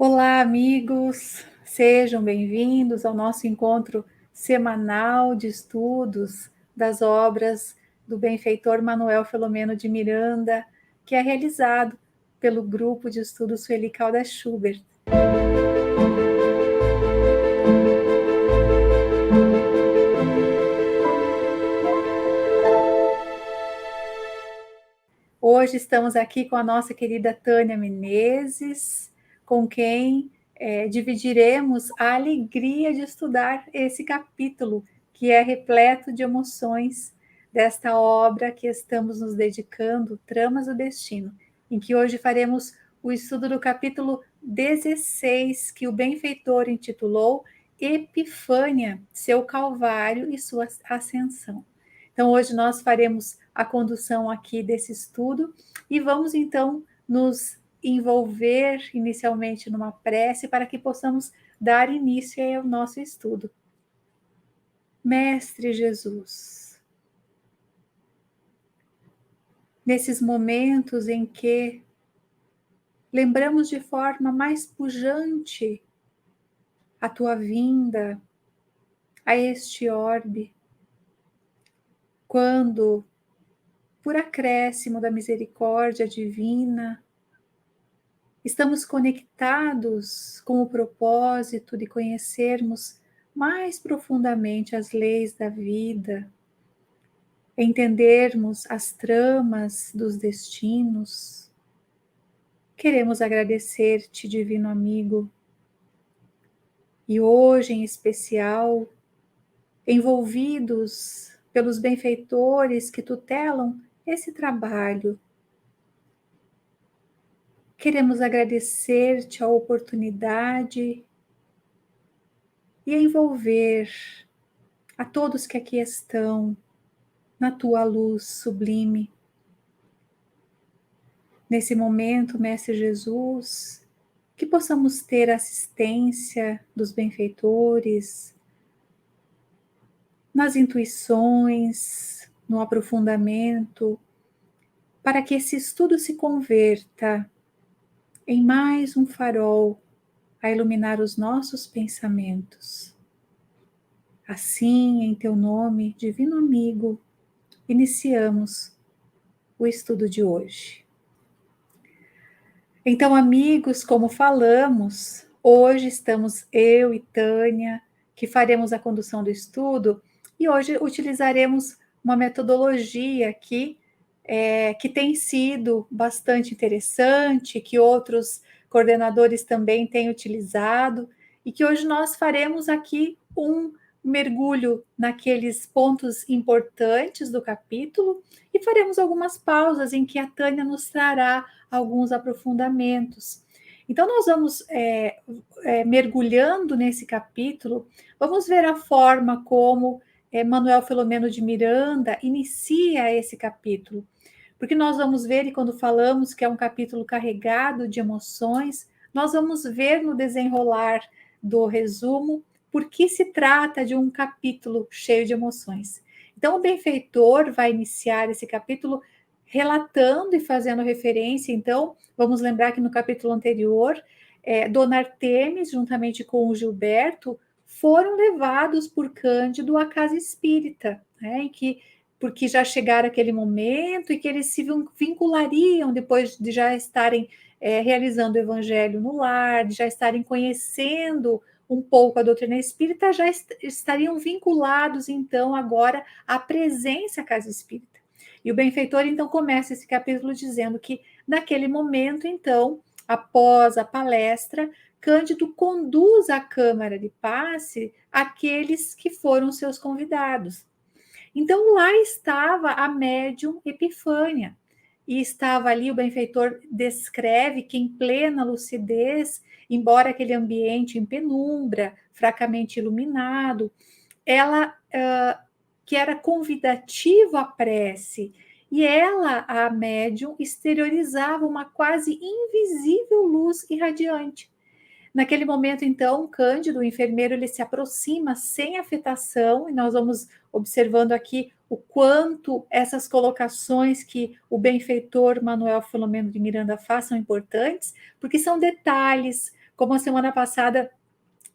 Olá, amigos! Sejam bem-vindos ao nosso encontro semanal de estudos das obras do benfeitor Manuel Filomeno de Miranda, que é realizado pelo Grupo de Estudos Sueli Caldas Schubert. Hoje estamos aqui com a nossa querida Tânia Menezes, com quem dividiremos a alegria de estudar esse capítulo, que é repleto de emoções desta obra que estamos nos dedicando, Tramas do Destino, em que hoje faremos o estudo do capítulo 16, que o benfeitor intitulou Epifânia, seu Calvário e sua Ascensão. Então, hoje nós faremos a condução aqui desse estudo e vamos então nos envolver inicialmente numa prece para que possamos dar início ao nosso estudo. Mestre Jesus, nesses momentos em que lembramos de forma mais pujante a tua vinda a este orbe, quando, por acréscimo da misericórdia divina, estamos conectados com o propósito de conhecermos mais profundamente as leis da vida, entendermos as tramas dos destinos. Queremos agradecer-te, divino amigo, e hoje em especial, envolvidos pelos benfeitores que tutelam esse trabalho, queremos agradecer-te a oportunidade e envolver a todos que aqui estão na tua luz sublime. Nesse momento, Mestre Jesus, que possamos ter assistência dos benfeitores, nas intuições, no aprofundamento, para que esse estudo se converta em mais um farol a iluminar os nossos pensamentos. Assim, em teu nome, divino amigo, iniciamos o estudo de hoje. Então, amigos, como falamos, hoje estamos eu e Tânia, que faremos a condução do estudo, e hoje utilizaremos uma metodologia aqui que tem sido bastante interessante, que outros coordenadores também têm utilizado, e que hoje nós faremos aqui um mergulho naqueles pontos importantes do capítulo e faremos algumas pausas em que a Tânia nos trará alguns aprofundamentos. Então, nós vamos mergulhando nesse capítulo, vamos ver a forma como Manuel Filomeno de Miranda inicia esse capítulo. Porque nós vamos ver, e quando falamos que é um capítulo carregado de emoções, nós vamos ver no desenrolar do resumo por que se trata de um capítulo cheio de emoções. Então, o benfeitor vai iniciar esse capítulo relatando e fazendo referência. Então, vamos lembrar que no capítulo anterior, Dona Artemis, juntamente com o Gilberto, foram levados por Cândido à casa espírita, né, porque já chegaram aquele momento e que eles se vinculariam depois de já estarem realizando o evangelho no lar, de já estarem conhecendo um pouco a doutrina espírita, já estariam vinculados, então, agora à presença à casa espírita. E o benfeitor, então, começa esse capítulo dizendo que, naquele momento, então, após a palestra, Cândido conduz à Câmara de Passe aqueles que foram seus convidados. Então, lá estava a médium Epifânia, e estava ali, o benfeitor descreve que em plena lucidez, embora aquele ambiente em penumbra, fracamente iluminado, ela que era convidativo à prece, e ela, a médium, exteriorizava uma quase invisível luz irradiante. Naquele momento, então, Cândido, o enfermeiro, ele se aproxima sem afetação, e nós vamos observando aqui o quanto essas colocações que o benfeitor Manuel Filomeno de Miranda faz são importantes, porque são detalhes, Como a semana passada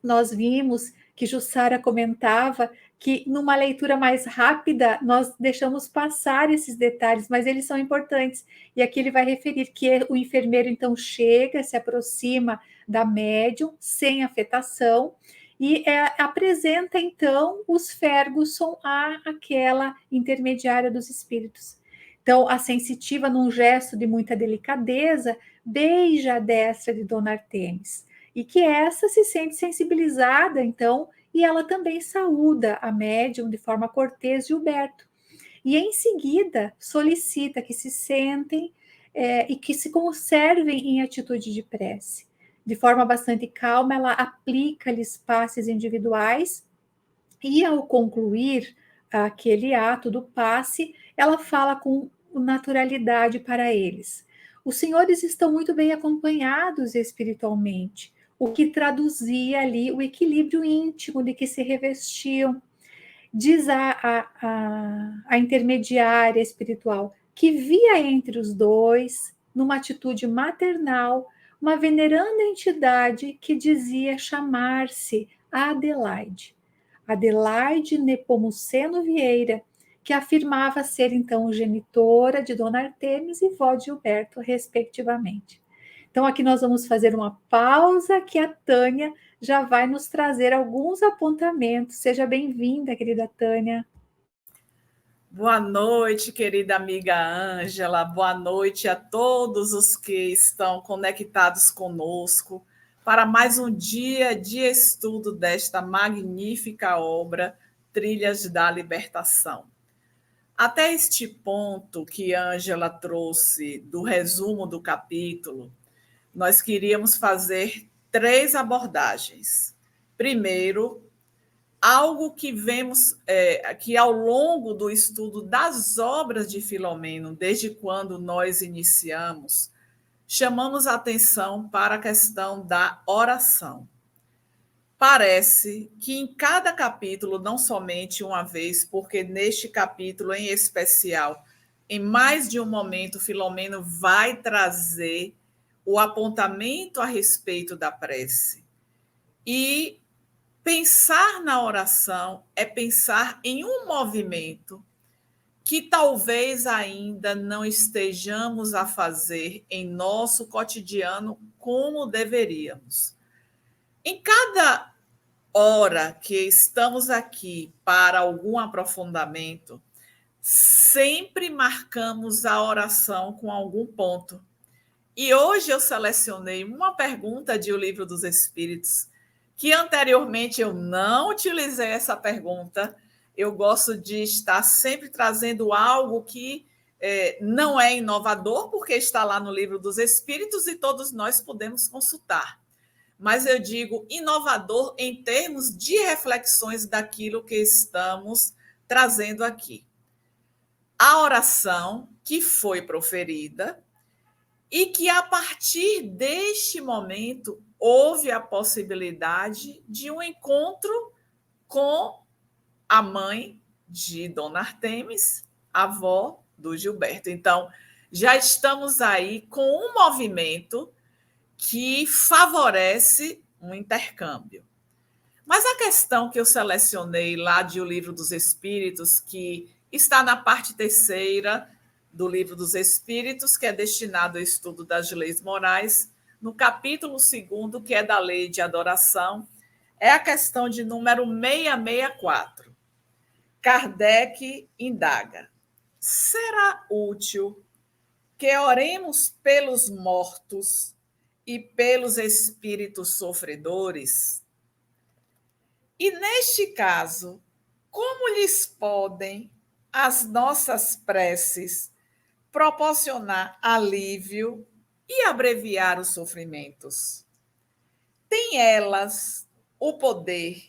nós vimos que Jussara comentava que numa leitura mais rápida nós deixamos passar esses detalhes, mas eles são importantes. E aqui ele vai referir que o enfermeiro então chega, se aproxima da médium sem afetação e apresenta então os Ferguson àquela intermediária dos espíritos. Então, a sensitiva, num gesto de muita delicadeza, beija a destra de Dona Artemis e que essa se sente sensibilizada, então, e ela também saúda a médium de forma cortês Gilberto. E em seguida solicita que se sentem e que se conservem em atitude de prece. De forma bastante calma, ela aplica-lhes passes individuais e ao concluir aquele ato do passe, ela fala com naturalidade para eles. Os senhores estão muito bem acompanhados espiritualmente, o que traduzia ali o equilíbrio íntimo de que se revestiam. Diz a intermediária espiritual que via entre os dois, numa atitude maternal, uma veneranda entidade que dizia chamar-se Adelaide. Adelaide Nepomuceno Vieira, que afirmava ser então genitora de Dona Artemis e vó de Gilberto, respectivamente. Então, aqui nós vamos fazer uma pausa que a Tânia já vai nos trazer alguns apontamentos. Seja bem-vinda, querida Tânia. Boa noite, querida amiga Ângela. Boa noite a todos os que estão conectados conosco para mais um dia de estudo desta magnífica obra, Trilhas da Libertação. Até este ponto que Ângela trouxe do resumo do capítulo, nós queríamos fazer 3 abordagens. Primeiro, algo que vemos que ao longo do estudo das obras de Filomeno, desde quando nós iniciamos, chamamos a atenção para a questão da oração. Parece que em cada capítulo, não somente uma vez, porque neste capítulo em especial, em mais de um momento, Filomeno vai trazer o apontamento a respeito da prece. E pensar na oração é pensar em um movimento que talvez ainda não estejamos a fazer em nosso cotidiano como deveríamos. Em cada hora que estamos aqui para algum aprofundamento, sempre marcamos a oração com algum ponto. E hoje eu selecionei uma pergunta de O Livro dos Espíritos, que anteriormente eu não utilizei essa pergunta. Eu gosto de estar sempre trazendo algo que não é inovador, porque está lá no Livro dos Espíritos e todos nós podemos consultar. Mas eu digo inovador em termos de reflexões daquilo que estamos trazendo aqui. A oração que foi proferida e que, a partir deste momento, houve a possibilidade de um encontro com a mãe de Dona Artemis, avó do Gilberto. Então, já estamos aí com um movimento que favorece um intercâmbio. Mas a questão que eu selecionei lá de O Livro dos Espíritos, que está na parte 3ª do Livro dos Espíritos, que é destinado ao estudo das leis morais, no capítulo 2º, que é da lei de adoração, é a questão de número 664. Kardec indaga: será útil que oremos pelos mortos e pelos espíritos sofredores? E, neste caso, como lhes podem as nossas preces proporcionar alívio e abreviar os sofrimentos? Têm elas o poder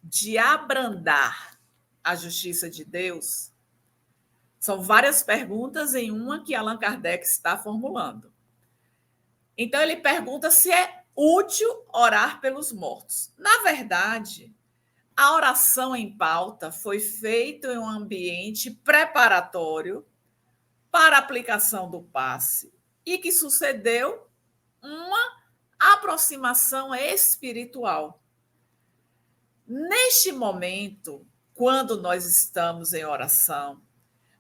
de abrandar a justiça de Deus? São várias perguntas em uma que Allan Kardec está formulando. Então, ele pergunta se é útil orar pelos mortos. Na verdade, a oração em pauta foi feita em um ambiente preparatório para a aplicação do passe e que sucedeu uma aproximação espiritual. Neste momento, quando nós estamos em oração,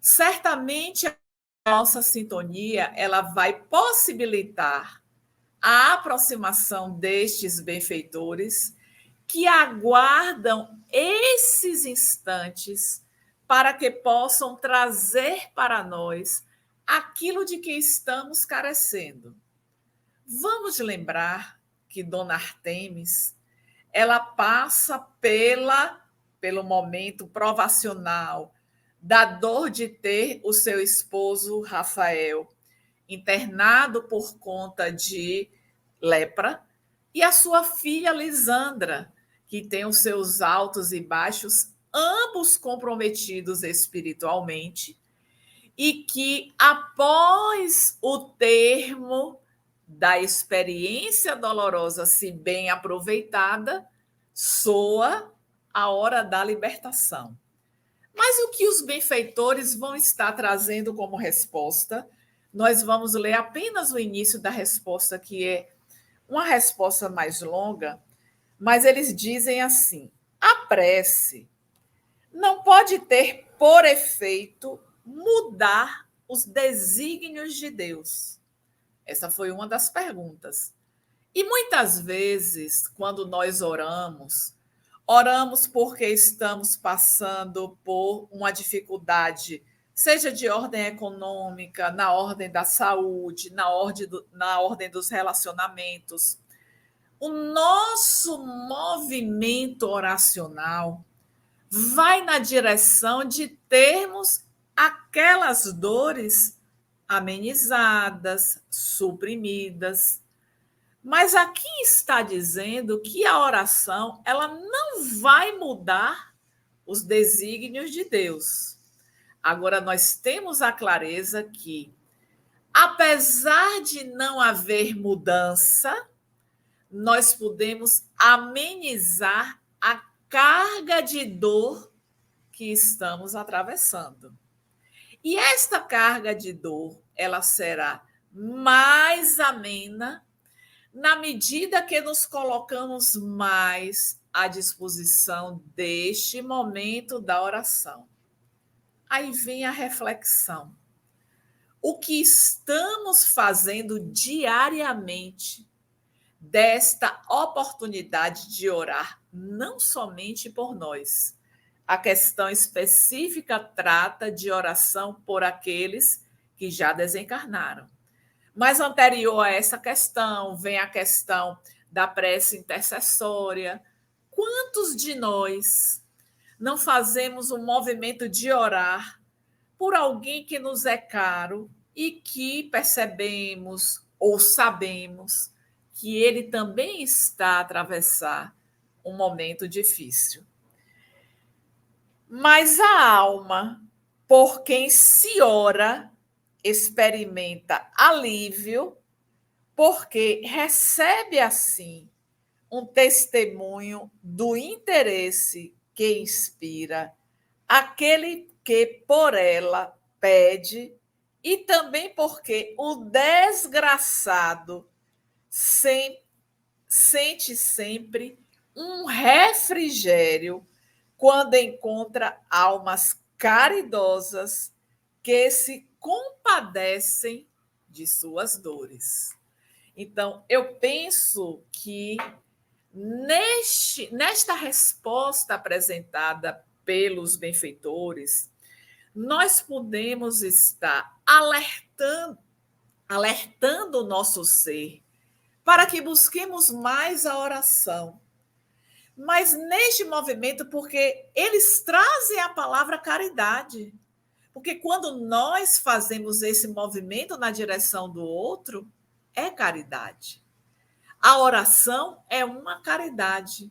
certamente a nossa sintonia ela vai possibilitar a aproximação destes benfeitores que aguardam esses instantes para que possam trazer para nós aquilo de que estamos carecendo. Vamos lembrar que Dona Artemis, ela passa pelo momento provacional da dor de ter o seu esposo Rafael internado por conta de lepra e a sua filha Lisandra, que tem os seus altos e baixos, ambos comprometidos espiritualmente, e que após o termo da experiência dolorosa, se bem aproveitada, soa a hora da libertação. Mas o que os benfeitores vão estar trazendo como resposta? Nós vamos ler apenas o início da resposta, que é uma resposta mais longa, mas eles dizem assim: a prece não pode ter por efeito mudar os desígnios de Deus. Essa foi uma das perguntas. E muitas vezes, quando nós oramos porque estamos passando por uma dificuldade, seja de ordem econômica, na ordem da saúde, na ordem dos relacionamentos. O nosso movimento oracional vai na direção de termos aquelas dores amenizadas, suprimidas. Mas aqui está dizendo que a oração ela não vai mudar os desígnios de Deus. Agora, nós temos a clareza que, apesar de não haver mudança, nós podemos amenizar a carga de dor que estamos atravessando. E esta carga de dor, ela será mais amena na medida que nos colocamos mais à disposição deste momento da oração. Aí vem a reflexão. O que estamos fazendo diariamente desta oportunidade de orar, não somente por nós. A questão específica trata de oração por aqueles que já desencarnaram. Mas anterior a essa questão, vem a questão da prece intercessória. Quantos de nós não fazemos um movimento de orar por alguém que nos é caro e que percebemos ou sabemos que ele também está a atravessar um momento difícil? Mas a alma, por quem se ora, experimenta alívio, porque recebe assim um testemunho do interesse que inspira aquele que por ela pede, e também porque o desgraçado sente sempre um refrigério quando encontra almas caridosas que se compadecem de suas dores. Então, eu penso que nesta resposta apresentada pelos benfeitores, nós podemos estar alertando o nosso ser para que busquemos mais a oração. Mas neste movimento, porque eles trazem a palavra caridade. Porque quando nós fazemos esse movimento na direção do outro, é caridade. A oração é uma caridade.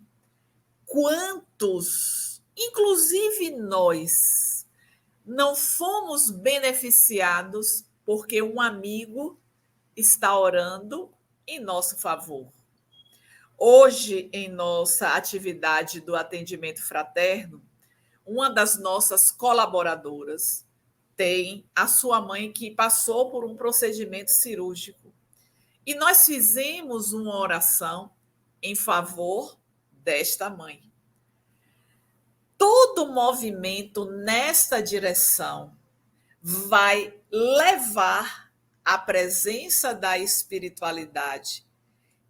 Quantos, inclusive nós, não fomos beneficiados porque um amigo está orando em nosso favor? Hoje, em nossa atividade do atendimento fraterno, uma das nossas colaboradoras tem a sua mãe que passou por um procedimento cirúrgico. E nós fizemos uma oração em favor desta mãe. Todo movimento nesta direção vai levar à presença da espiritualidade,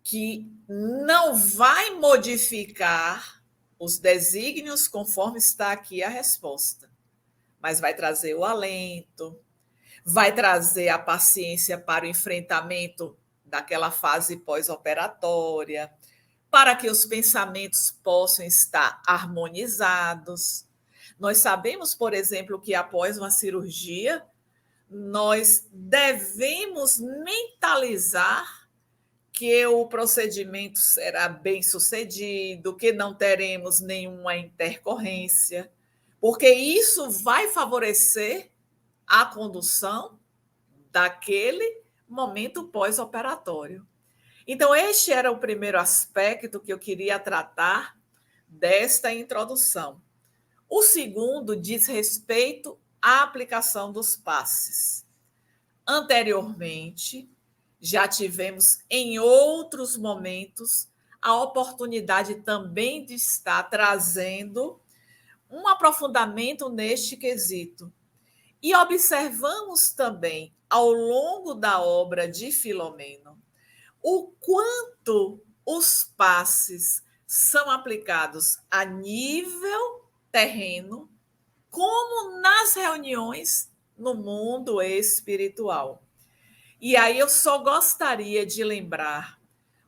que não vai modificar os desígnios conforme está aqui a resposta, mas vai trazer o alento, vai trazer a paciência para o enfrentamento daquela fase pós-operatória, para que os pensamentos possam estar harmonizados. Nós sabemos, por exemplo, que após uma cirurgia, nós devemos mentalizar que o procedimento será bem sucedido, que não teremos nenhuma intercorrência, porque isso vai favorecer a condução daquele momento pós-operatório. Então, este era o primeiro aspecto que eu queria tratar desta introdução. O segundo diz respeito à aplicação dos passes. Anteriormente, já tivemos em outros momentos a oportunidade também de estar trazendo um aprofundamento neste quesito. E observamos também, ao longo da obra de Filomeno, o quanto os passes são aplicados a nível terreno, como nas reuniões no mundo espiritual. E aí eu só gostaria de lembrar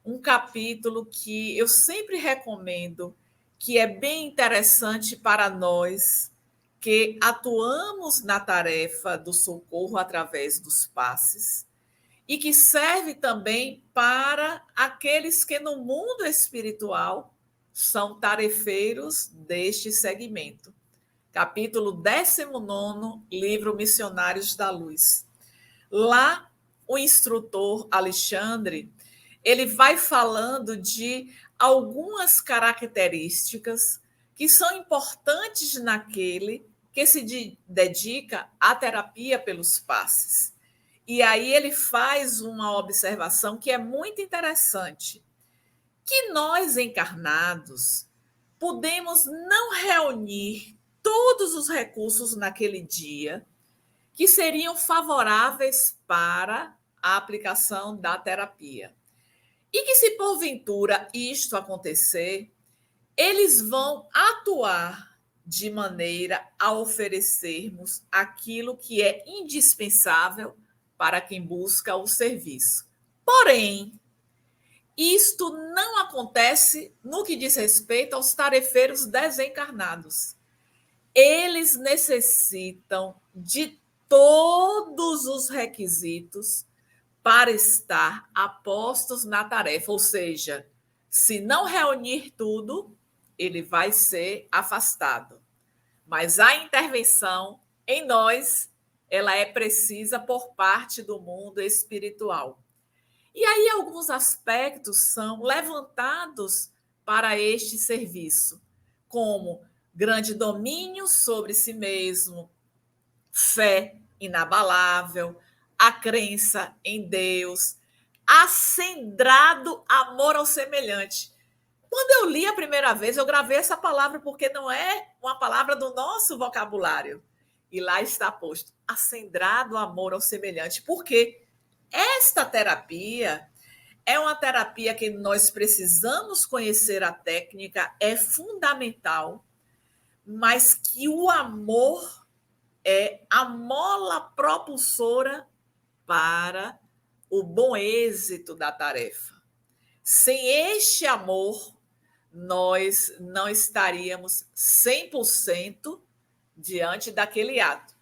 um capítulo que eu sempre recomendo, que é bem interessante para nós que atuamos na tarefa do socorro através dos passes, e que serve também para aqueles que no mundo espiritual são tarefeiros deste segmento. Capítulo 19, livro Missionários da Luz. Lá, o instrutor Alexandre, ele vai falando de algumas características que são importantes naquele que se dedica à terapia pelos passes. E aí ele faz uma observação que é muito interessante, que nós encarnados podemos não reunir todos os recursos naquele dia que seriam favoráveis para a aplicação da terapia. E que, se porventura isto acontecer, eles vão atuar de maneira a oferecermos aquilo que é indispensável para quem busca o serviço. Porém, isto não acontece no que diz respeito aos tarefeiros desencarnados. Eles necessitam de todos os requisitos para estar apostos na tarefa, ou seja, se não reunir tudo, ele vai ser afastado. Mas a intervenção em nós, ela é precisa por parte do mundo espiritual. E aí alguns aspectos são levantados para este serviço, como grande domínio sobre si mesmo, fé inabalável, a crença em Deus, acendrado amor ao semelhante. Quando eu li a primeira vez, eu gravei essa palavra porque não é uma palavra do nosso vocabulário. E lá está posto, acendrado amor ao semelhante. Porque esta terapia é uma terapia que nós precisamos conhecer a técnica, é fundamental, mas que o amor é a mola propulsora para o bom êxito da tarefa. Sem este amor, nós não estaríamos 100% diante daquele ato.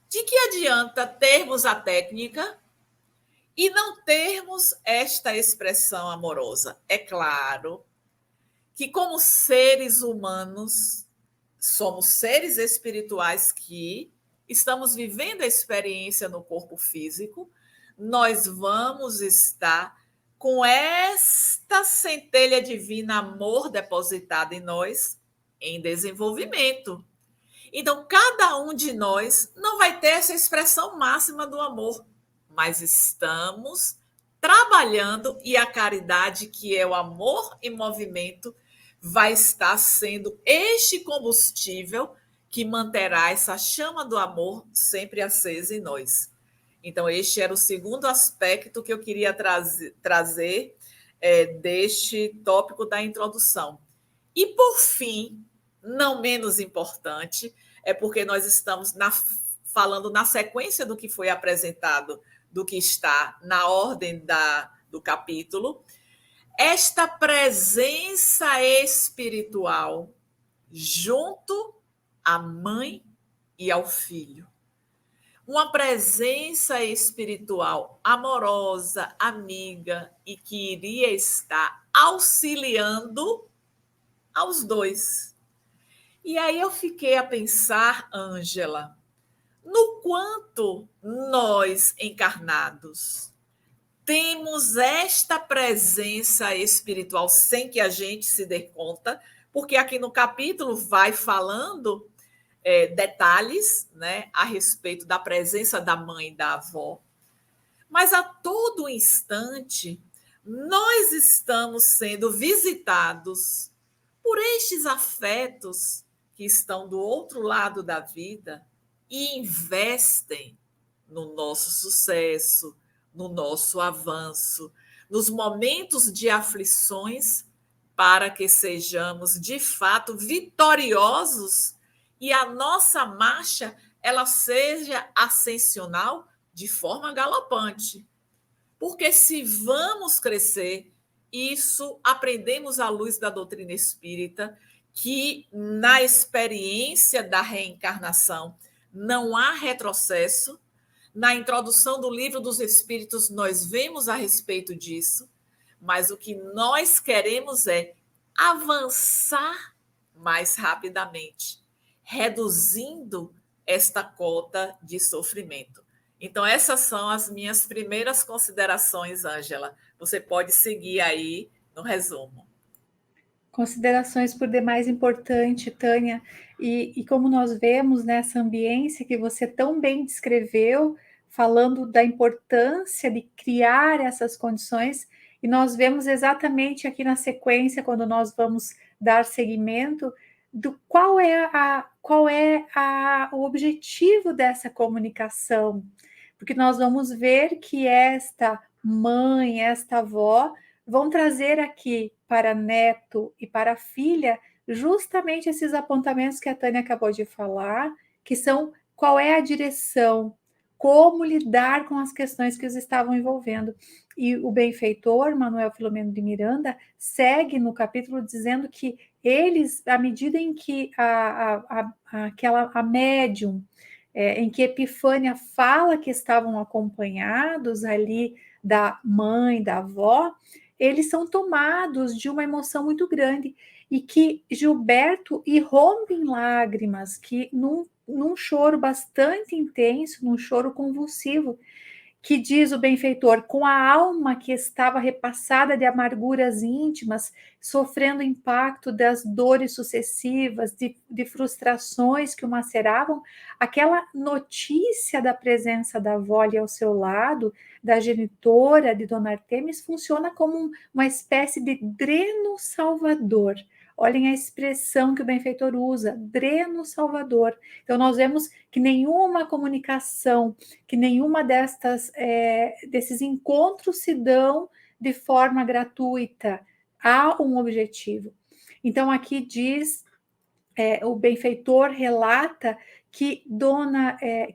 De que adianta termos a técnica e não termos esta expressão amorosa? É claro que, como seres humanos, somos seres espirituais que estamos vivendo a experiência no corpo físico, nós vamos estar com esta centelha divina amor depositada em nós em desenvolvimento. Então, cada um de nós não vai ter essa expressão máxima do amor, mas estamos trabalhando e a caridade, que é o amor em movimento, vai estar sendo este combustível que manterá essa chama do amor sempre acesa em nós. Então, este era o segundo aspecto que eu queria trazer deste tópico da introdução. E, por fim, não menos importante, é porque nós estamos falando na sequência do que foi apresentado, do que está na ordem do capítulo, esta presença espiritual junto à mãe e ao filho. Uma presença espiritual amorosa, amiga, e que iria estar auxiliando aos dois. E aí eu fiquei a pensar, Ângela, no quanto nós encarnados temos esta presença espiritual sem que a gente se dê conta, porque aqui no capítulo vai falando detalhes, né, a respeito da presença da mãe e da avó, mas a todo instante nós estamos sendo visitados por estes afetos que estão do outro lado da vida e investem no nosso sucesso, no nosso avanço, nos momentos de aflições, para que sejamos de fato vitoriosos e a nossa marcha ela seja ascensional de forma galopante. Porque se vamos crescer, isso aprendemos à luz da doutrina espírita, que na experiência da reencarnação não há retrocesso. Na introdução do Livro dos Espíritos, nós vemos a respeito disso, mas o que nós queremos é avançar mais rapidamente, reduzindo esta cota de sofrimento. Então, essas são as minhas primeiras considerações, Ângela. Você pode seguir aí no resumo. Considerações por demais importante, Tânia, e como nós vemos nessa ambiência que você tão bem descreveu, falando da importância de criar essas condições, e nós vemos exatamente aqui na sequência, quando nós vamos dar seguimento, do qual é o objetivo dessa comunicação, porque nós vamos ver que esta mãe, esta avó, vão trazer aqui para neto e para filha justamente esses apontamentos que a Tânia acabou de falar, que são qual é a direção, como lidar com as questões que os estavam envolvendo. E o benfeitor, Manuel Filomeno de Miranda, segue no capítulo dizendo que eles, à medida em que a médium, em que Epifânia fala que estavam acompanhados ali da mãe, da avó, eles são tomados de uma emoção muito grande e que Gilberto irrompe em lágrimas, que num choro bastante intenso, num choro convulsivo, que diz o benfeitor, com a alma que estava repassada de amarguras íntimas, sofrendo o impacto das dores sucessivas, de frustrações que o maceravam, aquela notícia da presença da avó ali ao seu lado, da genitora de Dona Artemis, funciona como uma espécie de dreno salvador. Olhem a expressão que o benfeitor usa, dreno salvador. Então, nós vemos que nenhuma comunicação, que nenhuma desses encontros se dão de forma gratuita. Há um objetivo. Então, aqui diz, o benfeitor relata que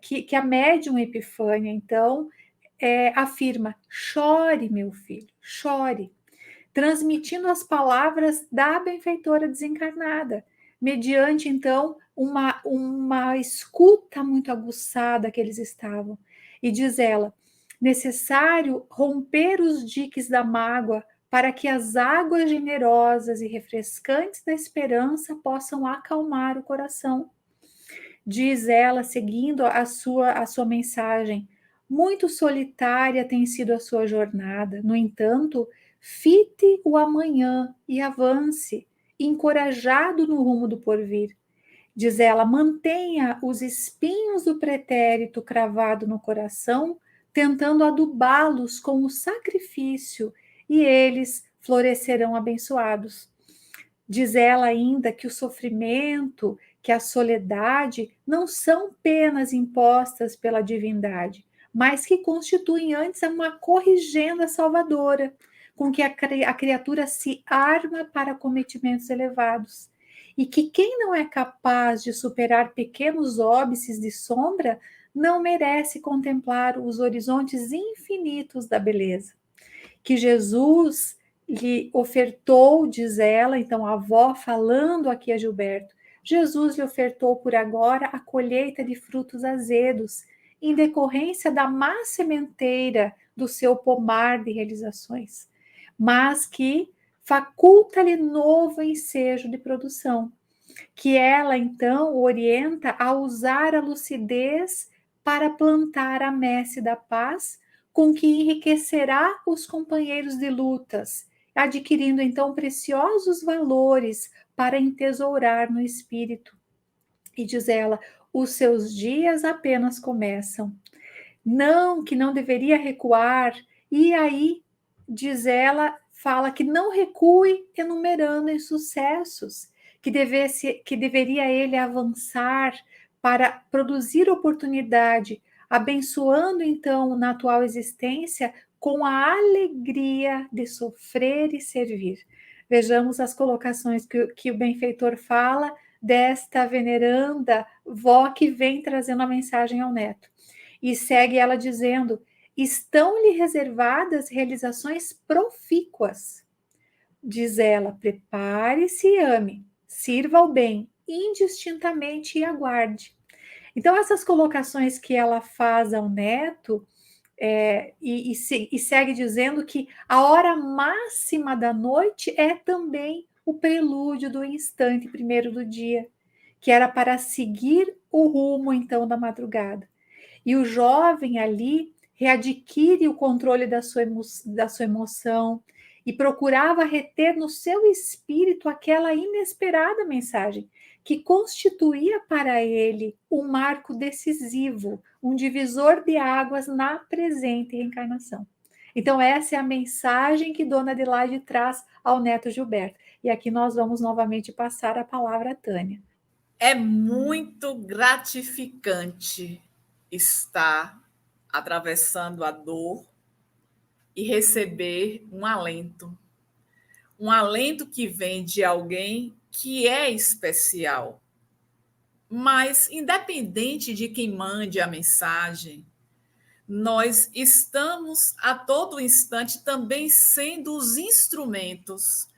que a médium Epifânia, então, afirma: chore, meu filho, chore, transmitindo as palavras da benfeitora desencarnada, mediante, então, uma escuta muito aguçada que eles estavam. E diz ela: necessário romper os diques da mágoa para que as águas generosas e refrescantes da esperança possam acalmar o coração. Diz ela, seguindo a sua mensagem: muito solitária tem sido a sua jornada, no entanto, fite o amanhã e avance, encorajado no rumo do porvir. Diz ela: mantenha os espinhos do pretérito cravado no coração tentando adubá-los com o sacrifício, e eles florescerão abençoados. Diz ela ainda que o sofrimento, que a soledade não são penas impostas pela divindade, mas que constituem antes uma corrigenda salvadora, com que a criatura se arma para cometimentos elevados. E que quem não é capaz de superar pequenos óbices de sombra não merece contemplar os horizontes infinitos da beleza. Que Jesus lhe ofertou, diz ela, então a avó falando aqui a Gilberto, Jesus lhe ofertou por agora a colheita de frutos azedos, em decorrência da má sementeira do seu pomar de realizações, mas que faculta-lhe novo ensejo de produção, que ela então orienta a usar a lucidez para plantar a messe da paz, com que enriquecerá os companheiros de lutas, adquirindo então preciosos valores para entesourar no espírito. E diz ela, os seus dias apenas começam. Não, que não deveria recuar. E aí, diz ela, fala que não recue enumerando insucessos, que deveria ele avançar para produzir oportunidade, abençoando então na atual existência com a alegria de sofrer e servir. Vejamos as colocações que o benfeitor fala desta veneranda vó que vem trazendo a mensagem ao neto. E segue ela dizendo: estão-lhe reservadas realizações profícuas. Diz ela: prepare-se e ame, sirva ao bem, indistintamente e aguarde. Então, essas colocações que ela faz ao neto, e segue dizendo que a hora máxima da noite é também o prelúdio do instante primeiro do dia, que era para seguir o rumo, então, da madrugada. E o jovem ali readquire o controle da sua emoção e procurava reter no seu espírito aquela inesperada mensagem que constituía para ele um marco decisivo, um divisor de águas na presente reencarnação. Então, essa é a mensagem que Dona Adelaide traz ao neto Gilberto. E aqui nós vamos novamente passar a palavra a Tânia. É muito gratificante estar atravessando a dor e receber um alento. Um alento que vem de alguém que é especial. Mas, independente de quem mande a mensagem, nós estamos a todo instante também sendo os instrumentos,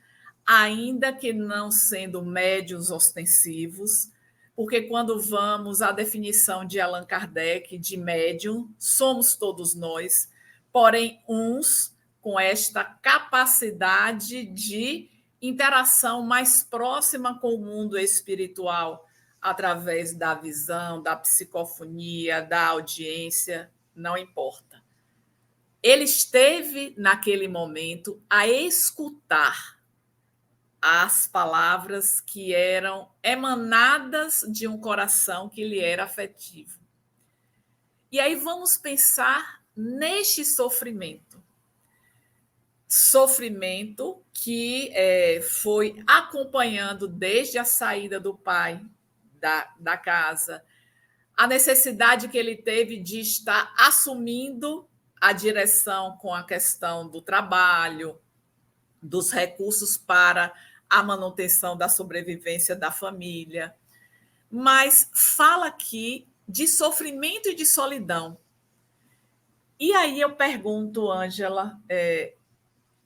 ainda que não sendo médiuns ostensivos, porque quando vamos à definição de Allan Kardec de médium, somos todos nós, porém uns com esta capacidade de interação mais próxima com o mundo espiritual, através da visão, da psicofonia, da audiência, não importa. Ele esteve naquele momento a escutar as palavras que eram emanadas de um coração que lhe era afetivo. E aí vamos pensar neste sofrimento. Sofrimento que foi acompanhando desde a saída do pai da casa, a necessidade que ele teve de estar assumindo a direção com a questão do trabalho, dos recursos para a manutenção da sobrevivência da família. Mas fala aqui de sofrimento e de solidão. E aí eu pergunto, Ângela,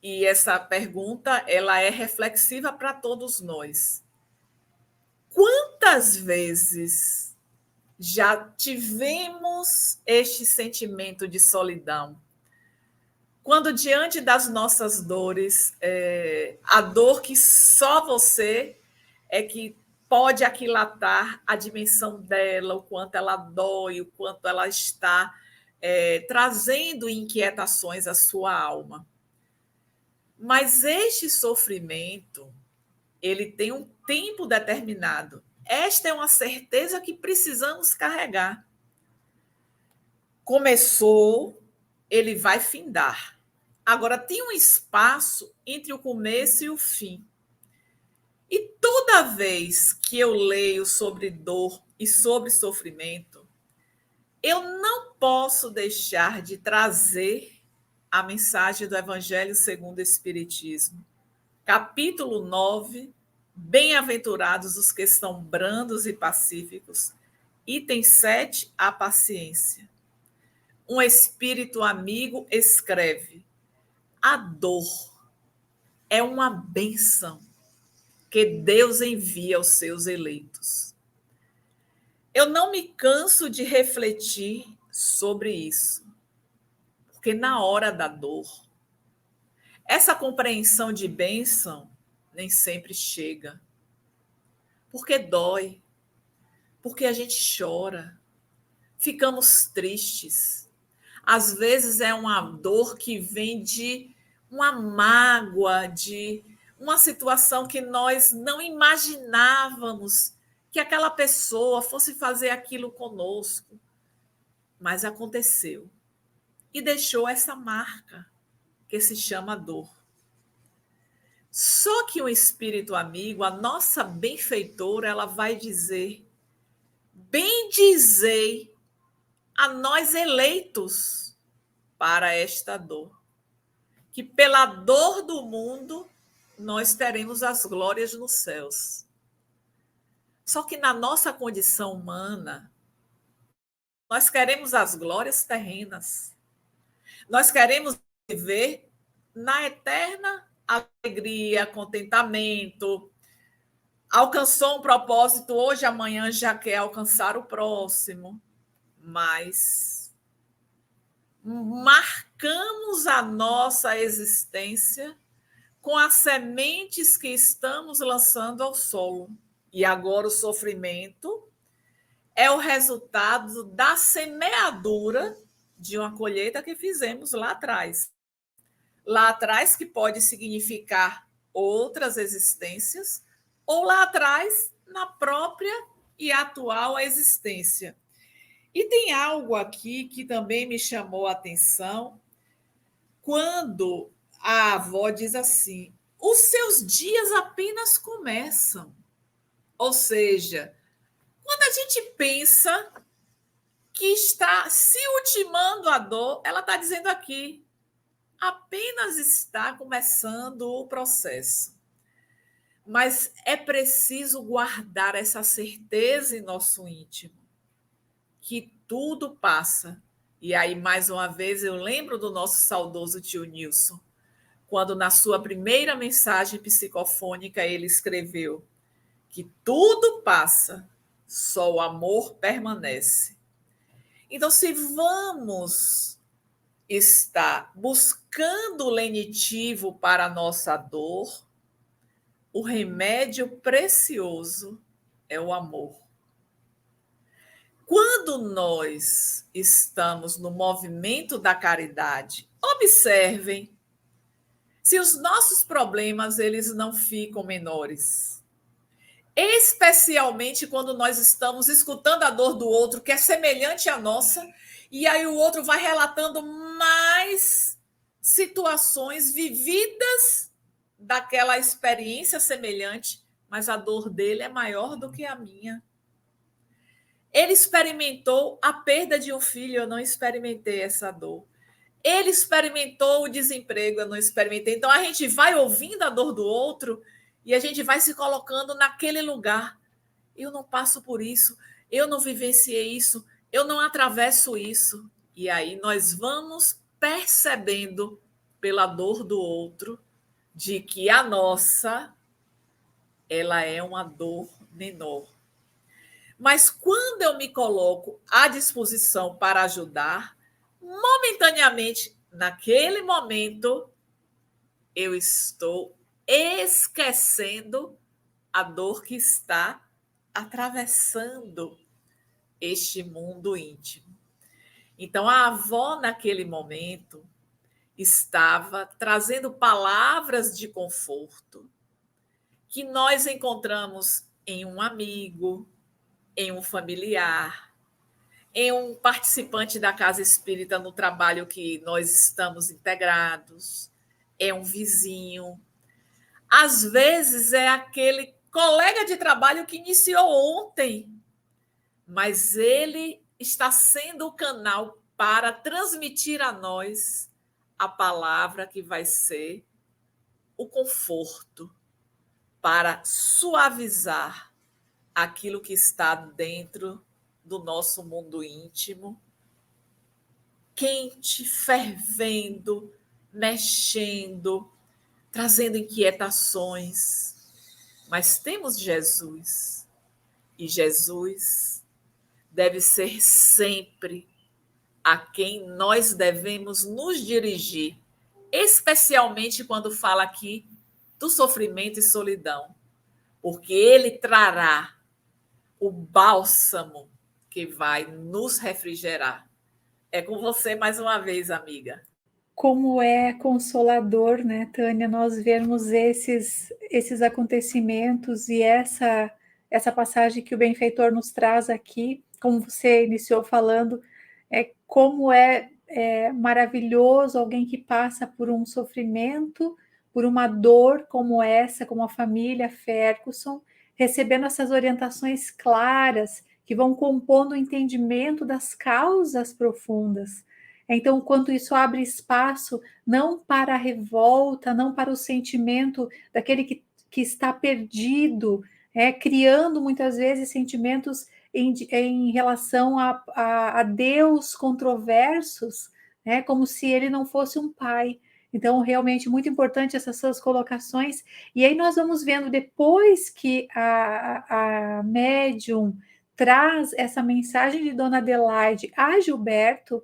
e essa pergunta ela é reflexiva para todos nós. Quantas vezes já tivemos este sentimento de solidão? Quando diante das nossas dores, a dor que só você é que pode aquilatar a dimensão dela, o quanto ela dói, o quanto ela está trazendo inquietações à sua alma. Mas este sofrimento, ele tem um tempo determinado. Esta é uma certeza que precisamos carregar. Começou ele vai findar. Agora, tem um espaço entre o começo e o fim. E toda vez que eu leio sobre dor e sobre sofrimento, eu não posso deixar de trazer a mensagem do Evangelho segundo o Espiritismo. Capítulo 9, Bem-aventurados os que são brandos e pacíficos. Item 7, a paciência. Um espírito amigo escreve: a dor é uma bênção que Deus envia aos seus eleitos. Eu não me canso de refletir sobre isso, porque na hora da dor, essa compreensão de bênção nem sempre chega, porque dói, porque a gente chora, ficamos tristes. Às vezes é uma dor que vem de uma mágoa, de uma situação que nós não imaginávamos que aquela pessoa fosse fazer aquilo conosco, mas aconteceu e deixou essa marca que se chama dor. Só que o espírito amigo, a nossa benfeitora, ela vai dizer: bendizei a nós eleitos para esta dor, que pela dor do mundo nós teremos as glórias nos céus. Só que na nossa condição humana, nós queremos as glórias terrenas. Nós queremos viver na eterna alegria, contentamento. Alcançou um propósito hoje, amanhã já quer alcançar o próximo. Mas marcamos a nossa existência com as sementes que estamos lançando ao solo. E agora o sofrimento é o resultado da semeadura de uma colheita que fizemos lá atrás. Lá atrás, que pode significar outras existências, ou lá atrás, na própria e atual existência. E tem algo aqui que também me chamou a atenção, quando a avó diz assim: os seus dias apenas começam. Ou seja, quando a gente pensa que está se ultimando a dor, ela está dizendo aqui: apenas está começando o processo. Mas é preciso guardar essa certeza em nosso íntimo, que tudo passa. E aí, mais uma vez, eu lembro do nosso saudoso tio Nilson, quando na sua primeira mensagem psicofônica ele escreveu que tudo passa, só o amor permanece. Então, se vamos estar buscando o lenitivo para a nossa dor, o remédio precioso é o amor. Quando nós estamos no movimento da caridade, observem se os nossos problemas eles não ficam menores. Especialmente quando nós estamos escutando a dor do outro, que é semelhante à nossa, e aí o outro vai relatando mais situações vividas daquela experiência semelhante, mas a dor dele é maior do que a minha. Ele experimentou a perda de um filho, eu não experimentei essa dor. Ele experimentou o desemprego, eu não experimentei. Então a gente vai ouvindo a dor do outro e a gente vai se colocando naquele lugar. Eu não passo por isso, eu não vivenciei isso, eu não atravesso isso. E aí nós vamos percebendo pela dor do outro de que a nossa, ela é uma dor menor. Mas quando eu me coloco à disposição para ajudar, momentaneamente, naquele momento, eu estou esquecendo a dor que está atravessando este mundo íntimo. Então, a avó, naquele momento, estava trazendo palavras de conforto que nós encontramos em um amigo, em um familiar, em um participante da casa espírita no trabalho que nós estamos integrados, é um vizinho. Às vezes é aquele colega de trabalho que iniciou ontem, mas ele está sendo o canal para transmitir a nós a palavra que vai ser o conforto, para suavizar aquilo que está dentro do nosso mundo íntimo, quente, fervendo, mexendo, trazendo inquietações. Mas temos Jesus, e Jesus deve ser sempre a quem nós devemos nos dirigir, especialmente quando fala aqui do sofrimento e solidão, porque ele trará o bálsamo que vai nos refrigerar. É com você mais uma vez, amiga. Como é consolador, né, Tânia, nós vermos esses acontecimentos e essa passagem que o benfeitor nos traz aqui, como você iniciou falando, como é maravilhoso alguém que passa por um sofrimento, por uma dor como essa, como a família Ferguson, recebendo essas orientações claras que vão compondo o entendimento das causas profundas. Então, quanto isso abre espaço não para a revolta, não para o sentimento daquele que está perdido, criando muitas vezes sentimentos em relação a Deus controversos, né, como se ele não fosse um pai. Então, realmente, muito importante essas suas colocações. E aí nós vamos vendo, depois que a médium traz essa mensagem de Dona Adelaide a Gilberto,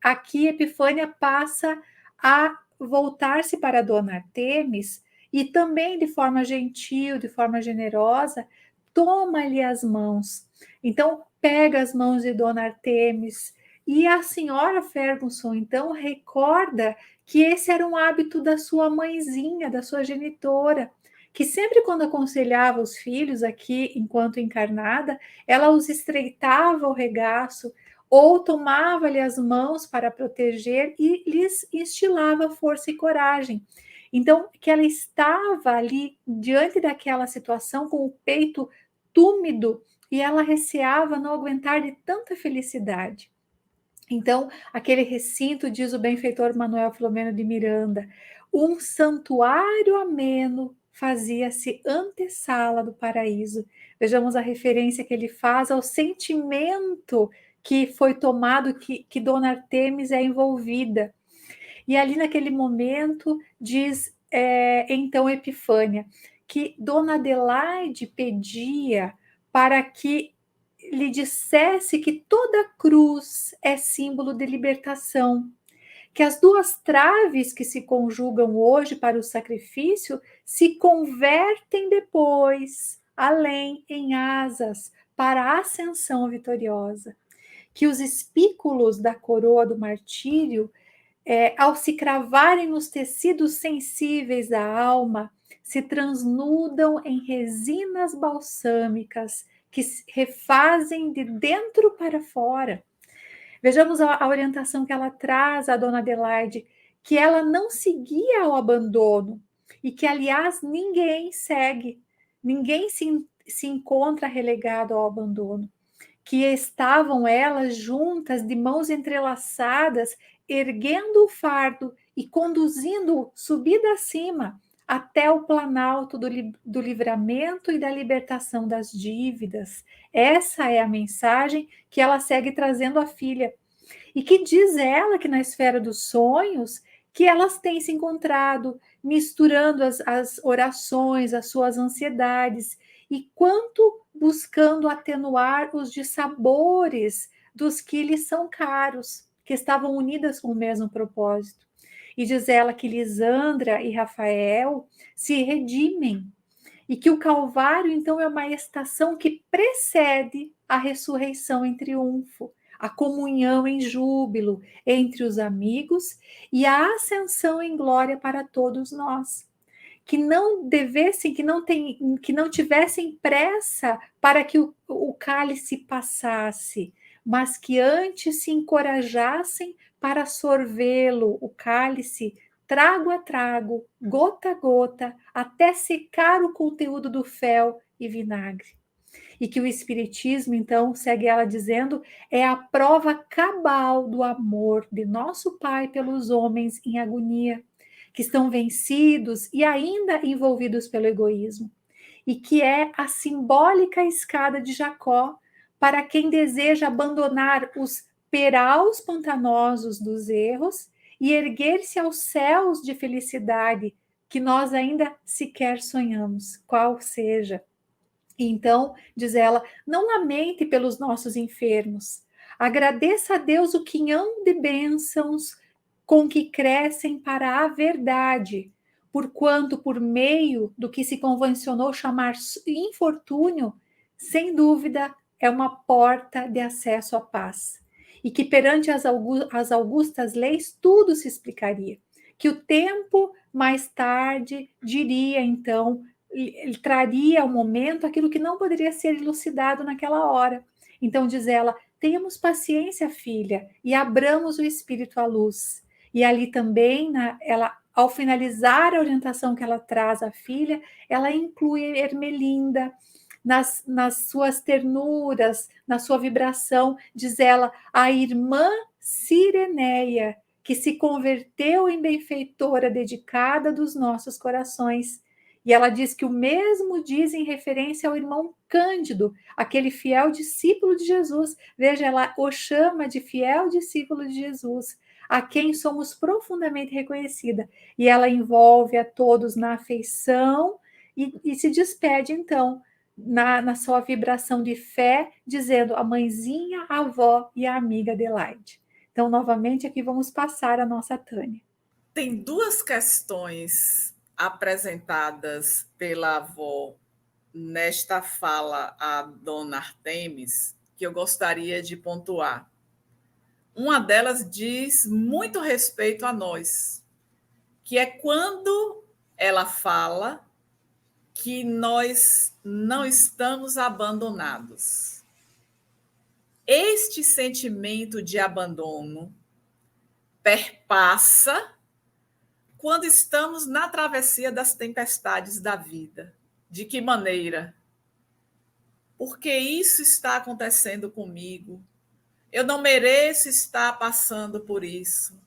aqui Epifânia passa a voltar-se para Dona Artemis e também de forma gentil, de forma generosa, toma-lhe as mãos. Então, pega as mãos de Dona Artemis e a senhora Ferguson, então, recorda que esse era um hábito da sua mãezinha, da sua genitora, que sempre quando aconselhava os filhos aqui, enquanto encarnada, ela os estreitava o regaço, ou tomava-lhe as mãos para proteger e lhes instilava força e coragem. Então, que ela estava ali diante daquela situação com o peito túmido e ela receava não aguentar de tanta felicidade. Então, aquele recinto, diz o benfeitor Manuel Filomeno de Miranda, um santuário ameno fazia-se antessala do paraíso. Vejamos a referência que ele faz ao sentimento que foi tomado, que Dona Artemis é envolvida. E ali naquele momento diz, então Epifânia, que Dona Adelaide pedia para que lhe dissesse que toda cruz é símbolo de libertação, que as duas traves que se conjugam hoje para o sacrifício se convertem depois, além, em asas para a ascensão vitoriosa, que os espículos da coroa do martírio, ao se cravarem nos tecidos sensíveis da alma, se transnudam em resinas balsâmicas que refazem de dentro para fora. Vejamos a orientação que ela traz à Dona Adelaide, que ela não seguia ao abandono e que, aliás, ninguém segue, ninguém se encontra relegado ao abandono, que estavam elas juntas, de mãos entrelaçadas, erguendo o fardo e conduzindo subida acima até o planalto do livramento e da libertação das dívidas. Essa é a mensagem que ela segue trazendo à filha. E que diz ela que na esfera dos sonhos, que elas têm se encontrado, misturando as orações, as suas ansiedades, e quanto buscando atenuar os dissabores dos que lhes são caros, que estavam unidas com o mesmo propósito. E diz ela que Lisandra e Rafael se redimem, e que o Calvário, então, é uma estação que precede a ressurreição em triunfo, a comunhão em júbilo entre os amigos e a ascensão em glória para todos nós. Que não devessem, que não tivessem pressa para que o cálice passasse, mas que antes se encorajassem para sorvê-lo, o cálice, trago a trago, gota a gota, até secar o conteúdo do fel e vinagre. E que o Espiritismo, então, segue ela dizendo, é a prova cabal do amor de nosso Pai pelos homens em agonia, que estão vencidos e ainda envolvidos pelo egoísmo, e que é a simbólica escada de Jacó para quem deseja abandonar os peraus pantanosos dos erros e erguer-se aos céus de felicidade que nós ainda sequer sonhamos, qual seja. Então, diz ela, não lamente pelos nossos enfermos, agradeça a Deus o quinhão de bênçãos com que crescem para a verdade, porquanto, por meio do que se convencionou chamar infortúnio, sem dúvida é uma porta de acesso à paz, e que perante as augustas leis tudo se explicaria, que o tempo mais tarde diria então ele traria ao momento aquilo que não poderia ser elucidado naquela hora. Então, diz ela, tenhamos paciência, filha, e abramos o espírito à luz. E ali também, ela, ao finalizar a orientação que ela traz à filha, ela inclui Ermelinda nas suas ternuras, na sua vibração, diz ela, a irmã Cireneia, que se converteu em benfeitora dedicada dos nossos corações. E ela diz que o mesmo diz em referência ao irmão Cândido, aquele fiel discípulo de Jesus. Veja, ela o chama de fiel discípulo de Jesus, a quem somos profundamente reconhecida. E ela envolve a todos na afeição e se despede, então, na sua vibração de fé, dizendo a mãezinha, a avó e a amiga Adelaide. Então, novamente, aqui vamos passar a nossa Tânia. Tem duas questões apresentadas pela avó nesta fala a dona Artemis que eu gostaria de pontuar. Uma delas diz muito respeito a nós, que é quando ela fala que nós não estamos abandonados. Este sentimento de abandono perpassa quando estamos na travessia das tempestades da vida. De que maneira? Porque isso está acontecendo comigo. Eu não mereço estar passando por isso.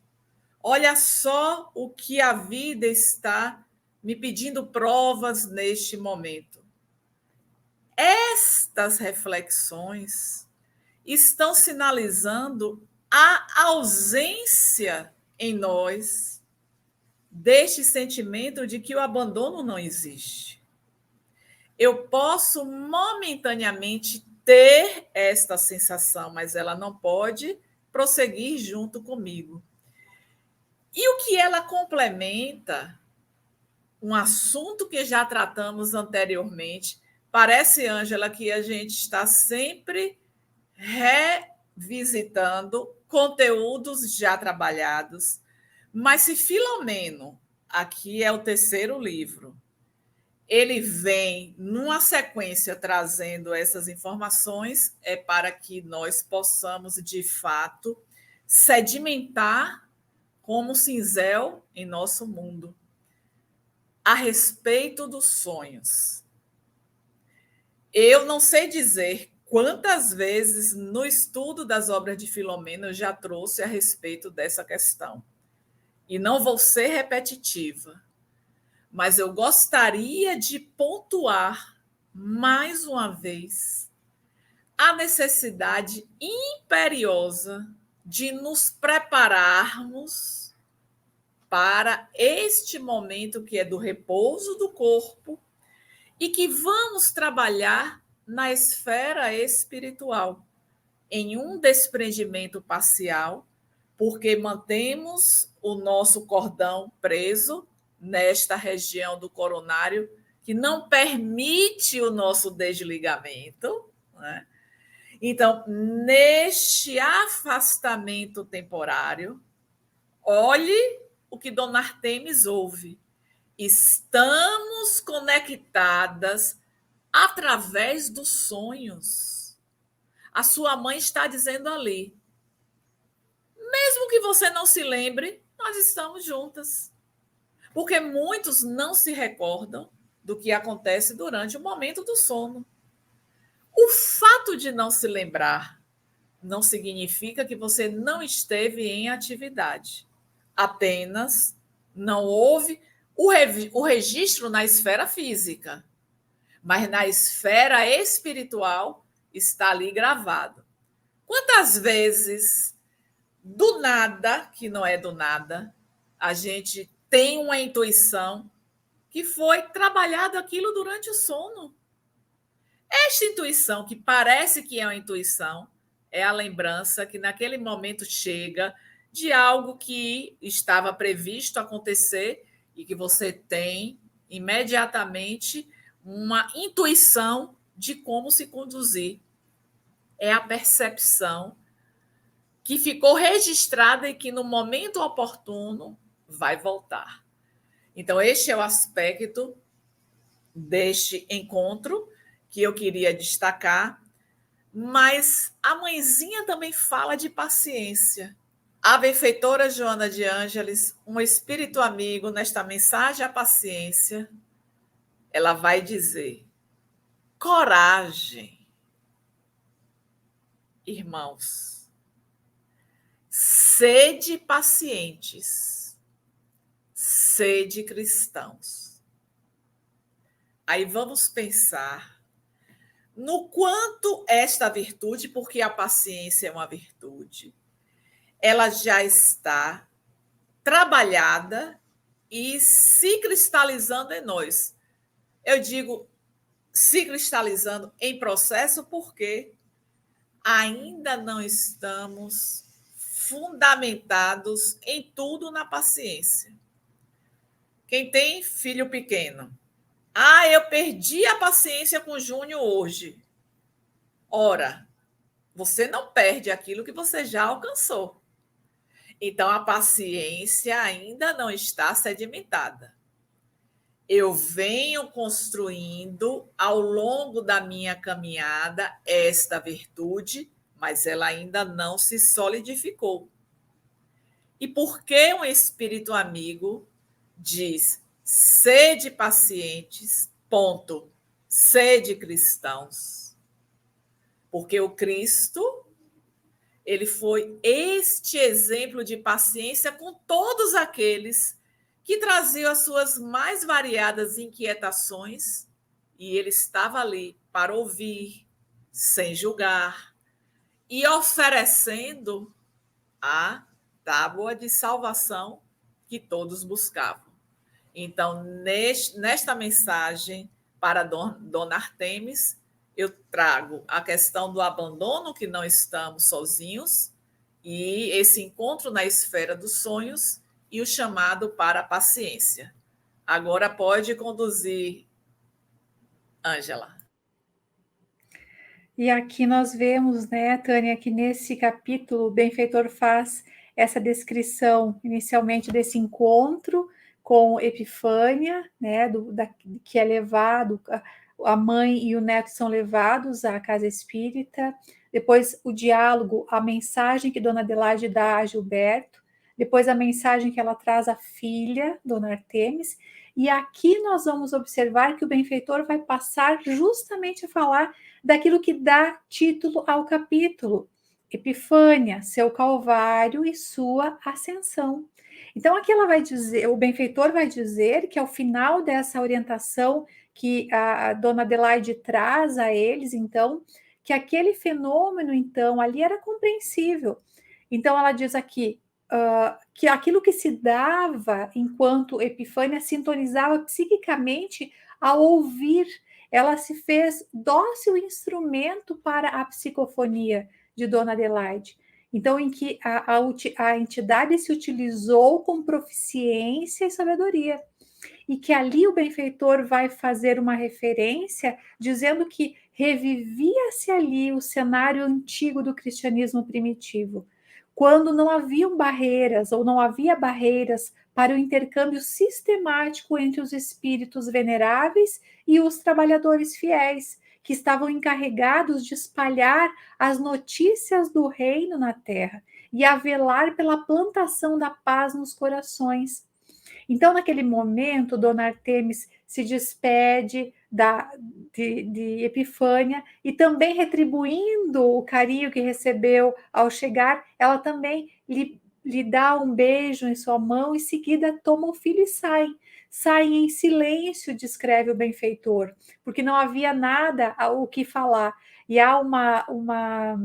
Olha só o que a vida está me pedindo provas neste momento. Estas reflexões estão sinalizando a ausência em nós deste sentimento de que o abandono não existe. Eu posso momentaneamente ter esta sensação, mas ela não pode prosseguir junto comigo. E o que ela complementa, um assunto que já tratamos anteriormente, parece, Ângela, que a gente está sempre revisitando conteúdos já trabalhados, mas se Filomeno, aqui é o terceiro livro, ele vem numa sequência trazendo essas informações, é para que nós possamos, de fato, sedimentar como cinzel em nosso mundo. A respeito dos sonhos. Eu não sei dizer quantas vezes no estudo das obras de Filomeno eu já trouxe a respeito dessa questão. E não vou ser repetitiva, mas eu gostaria de pontuar mais uma vez a necessidade imperiosa de nos prepararmos para este momento que é do repouso do corpo e que vamos trabalhar na esfera espiritual, em um desprendimento parcial, porque mantemos o nosso cordão preso nesta região do coronário, que não permite o nosso desligamento, né? Então, neste afastamento temporário, olhe o que Dona Artemis ouve. Estamos conectadas através dos sonhos. a sua mãe está dizendo ali. Mesmo que você não se lembre, nós estamos juntas. Porque muitos não se recordam do que acontece durante o momento do sono. O fato de não se lembrar não significa que você não esteve em atividade. Apenas não houve o registro na esfera física, mas na esfera espiritual está ali gravado. Quantas vezes, do nada, que não é do nada, a gente tem uma intuição que foi trabalhado aquilo durante o sono? Esta intuição, que parece que é uma intuição, é a lembrança que naquele momento chega de algo que estava previsto acontecer e que você tem imediatamente uma intuição de como se conduzir. É a percepção que ficou registrada e que no momento oportuno vai voltar. Então, este é o aspecto deste encontro que eu queria destacar, mas a mãezinha também fala de paciência. A benfeitora Joana de Ângeles, um espírito amigo, nesta mensagem à paciência, ela vai dizer: coragem, irmãos, sede pacientes, sede cristãos. Aí vamos pensar no quanto esta virtude, porque a paciência é uma virtude, ela já está trabalhada e se cristalizando em nós. Eu digo se cristalizando em processo porque ainda não estamos fundamentados em tudo na paciência. Quem tem filho pequeno, eu perdi a paciência com o Júnior hoje. Ora, você não perde aquilo que você já alcançou. Então, a paciência ainda não está sedimentada. Eu venho construindo ao longo da minha caminhada esta virtude, mas ela ainda não se solidificou. E por que um espírito amigo diz: sede pacientes, ponto, sede cristãos? Porque o Cristo, ele foi este exemplo de paciência com todos aqueles que traziam as suas mais variadas inquietações, e ele estava ali para ouvir, sem julgar, e oferecendo a tábua de salvação que todos buscavam. Então, nesta mensagem para Dona Artemis, eu trago a questão do abandono, que não estamos sozinhos, e esse encontro na esfera dos sonhos e o chamado para a paciência. Agora pode conduzir, Ângela. E aqui nós vemos, né, Tânia, que nesse capítulo o benfeitor faz essa descrição inicialmente desse encontro com Epifânia, né, que é levado, a mãe e o neto são levados à casa espírita, depois o diálogo, a mensagem que Dona Adelaide dá a Gilberto, depois a mensagem que ela traz à filha, Dona Artemis, e aqui nós vamos observar que o benfeitor vai passar justamente a falar daquilo que dá título ao capítulo, Epifânia, seu Calvário e sua ascensão. Então, aqui ela vai dizer, o benfeitor vai dizer que ao final dessa orientação que a Dona Adelaide traz a eles, então, que aquele fenômeno, então, ali era compreensível. Então, ela diz aqui que aquilo que se dava enquanto Epifânia sintonizava psiquicamente ao ouvir, ela se fez dócil instrumento para a psicofonia de Dona Adelaide. Então, em que a entidade se utilizou com proficiência e sabedoria. E que ali o benfeitor vai fazer uma referência dizendo que revivia-se ali o cenário antigo do cristianismo primitivo, quando não haviam barreiras ou não havia barreiras para o intercâmbio sistemático entre os espíritos veneráveis e os trabalhadores fiéis, que estavam encarregados de espalhar as notícias do reino na terra e a velar pela plantação da paz nos corações. Então, naquele momento, Dona Artemis se despede de Epifânia e também retribuindo o carinho que recebeu ao chegar, ela também lhe dá um beijo em sua mão e, em seguida, toma o filho e sai. Saem em silêncio, descreve o benfeitor, porque não havia nada o que falar. E há uma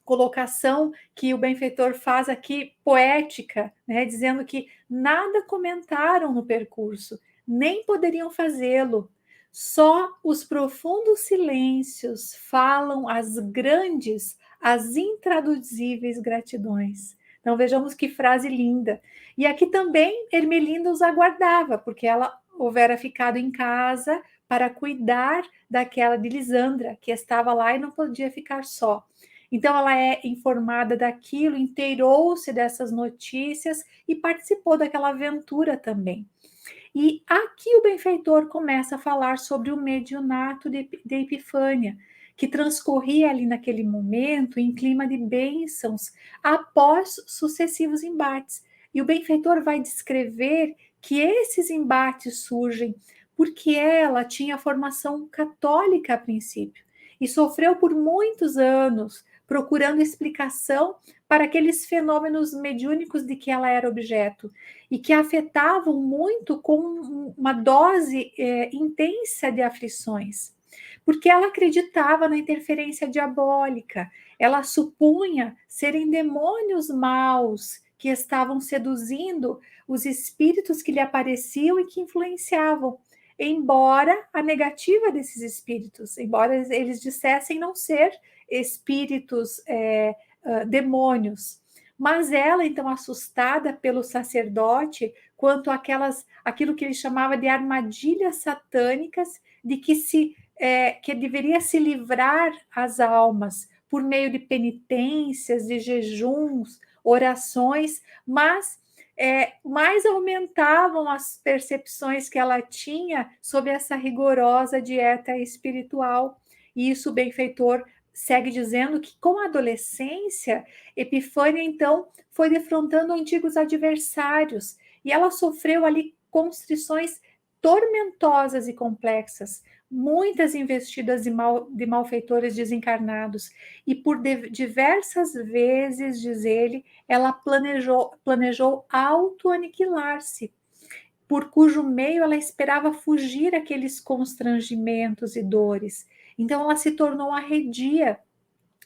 colocação que o benfeitor faz aqui poética, né, dizendo que nada comentaram no percurso, nem poderiam fazê-lo. Só os profundos silêncios falam as grandes, as intraduzíveis gratidões. Então vejamos que frase linda. E aqui também Ermelinda os aguardava, porque ela houvera ficado em casa para cuidar daquela de Lisandra, que estava lá e não podia ficar só. Então, ela é informada daquilo, inteirou-se dessas notícias e participou daquela aventura também. E aqui o benfeitor começa a falar sobre o mediunato de Epifânia, que transcorria ali naquele momento em clima de bênçãos após sucessivos embates. E o benfeitor vai descrever que esses embates surgem porque ela tinha formação católica a princípio e sofreu por muitos anos procurando explicação para aqueles fenômenos mediúnicos de que ela era objeto e que afetavam muito com uma dose intensa de aflições, porque ela acreditava na interferência diabólica, ela supunha serem demônios maus que estavam seduzindo os espíritos que lhe apareciam e que influenciavam, embora a negativa desses espíritos, embora eles dissessem não ser espíritos demônios. Mas ela, então, assustada pelo sacerdote quanto aquilo que ele chamava de armadilhas satânicas, de que deveria se livrar as almas por meio de penitências, de jejuns, orações, mas mais aumentavam as percepções que ela tinha sobre essa rigorosa dieta espiritual. E isso o benfeitor segue dizendo que, com a adolescência, Epifânia, então, foi defrontando antigos adversários e ela sofreu ali constrições tormentosas e complexas, muitas investidas de malfeitores desencarnados, e por diversas vezes, diz ele, ela planejou auto-aniquilar-se, por cujo meio ela esperava fugir aqueles constrangimentos e dores. Então ela se tornou arredia,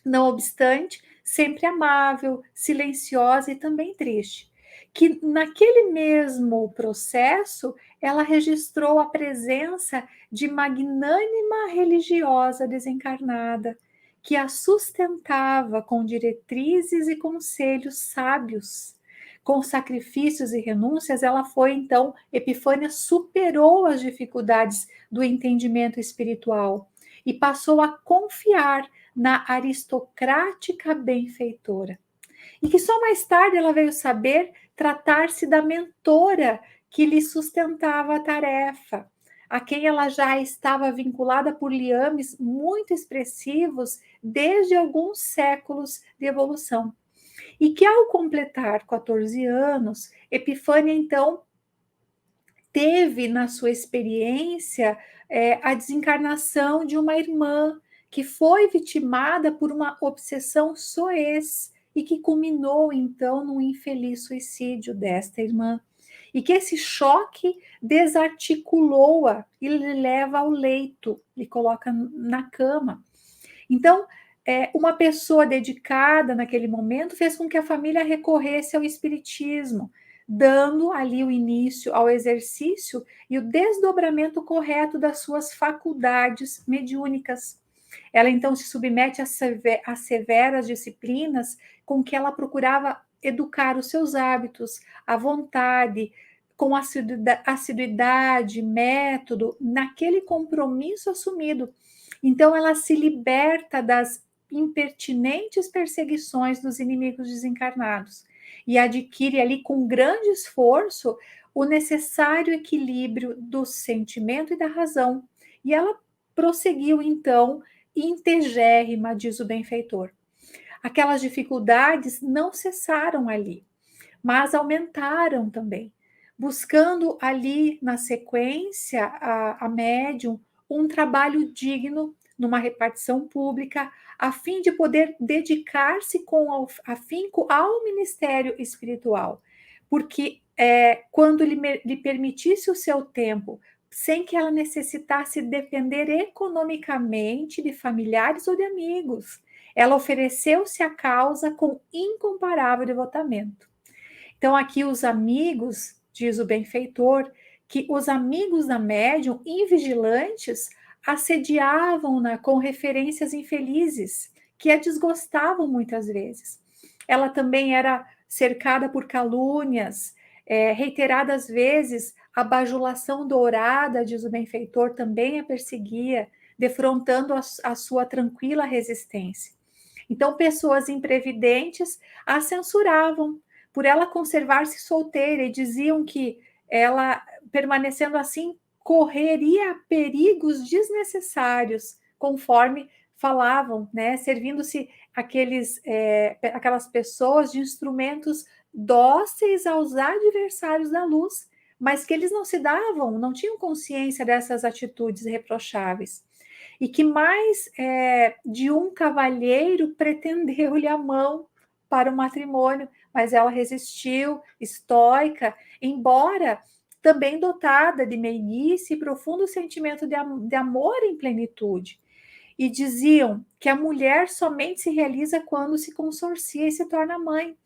não obstante, sempre amável, silenciosa e também triste. Que naquele mesmo processo ela registrou a presença de magnânima religiosa desencarnada, que a sustentava com diretrizes e conselhos sábios. Com sacrifícios e renúncias, ela foi, então, Epifânia superou as dificuldades do entendimento espiritual e passou a confiar na aristocrática benfeitora. E que só mais tarde ela veio saber tratar-se da mentora que lhe sustentava a tarefa, a quem ela já estava vinculada por liames muito expressivos desde alguns séculos de evolução. E que, ao completar 14 anos, Epifânia, então, teve na sua experiência a desencarnação de uma irmã que foi vitimada por uma obsessão soez e que culminou, então, no infeliz suicídio desta irmã. E que esse choque desarticulou-a e lhe leva ao leito, lhe coloca na cama. Então, uma pessoa dedicada naquele momento fez com que a família recorresse ao espiritismo, dando ali o início ao exercício e o desdobramento correto das suas faculdades mediúnicas. Ela então se submete a severas disciplinas com que ela procurava educar os seus hábitos, a vontade, com assiduidade, método, naquele compromisso assumido. Então ela se liberta das impertinentes perseguições dos inimigos desencarnados e adquire ali com grande esforço o necessário equilíbrio do sentimento e da razão. E ela prosseguiu então integérrima, diz o benfeitor. Aquelas dificuldades não cessaram ali, mas aumentaram também, buscando ali na sequência a médium um trabalho digno numa repartição pública, a fim de poder dedicar-se com afinco ao ministério espiritual, porque quando lhe permitisse o seu tempo, sem que ela necessitasse depender economicamente de familiares ou de amigos, ela ofereceu-se à causa com incomparável devotamento. Então, aqui os amigos, diz o benfeitor, que os amigos da médium, invigilantes, assediavam-na com referências infelizes, que a desgostavam muitas vezes. Ela também era cercada por calúnias, reiteradas vezes, a bajulação dourada, diz o benfeitor, também a perseguia, defrontando a sua tranquila resistência. Então, pessoas imprevidentes a censuravam por ela conservar-se solteira e diziam que ela, permanecendo assim, correria perigos desnecessários, conforme falavam, né, servindo-se aquelas pessoas de instrumentos dóceis aos adversários da luz, mas que eles não se davam, não tinham consciência dessas atitudes reprocháveis. E que mais de um cavalheiro pretendeu-lhe a mão para o matrimônio, mas ela resistiu, estoica, embora também dotada de meiguice e profundo sentimento de amor em plenitude. E diziam que a mulher somente se realiza quando se consorcia e se torna mãe.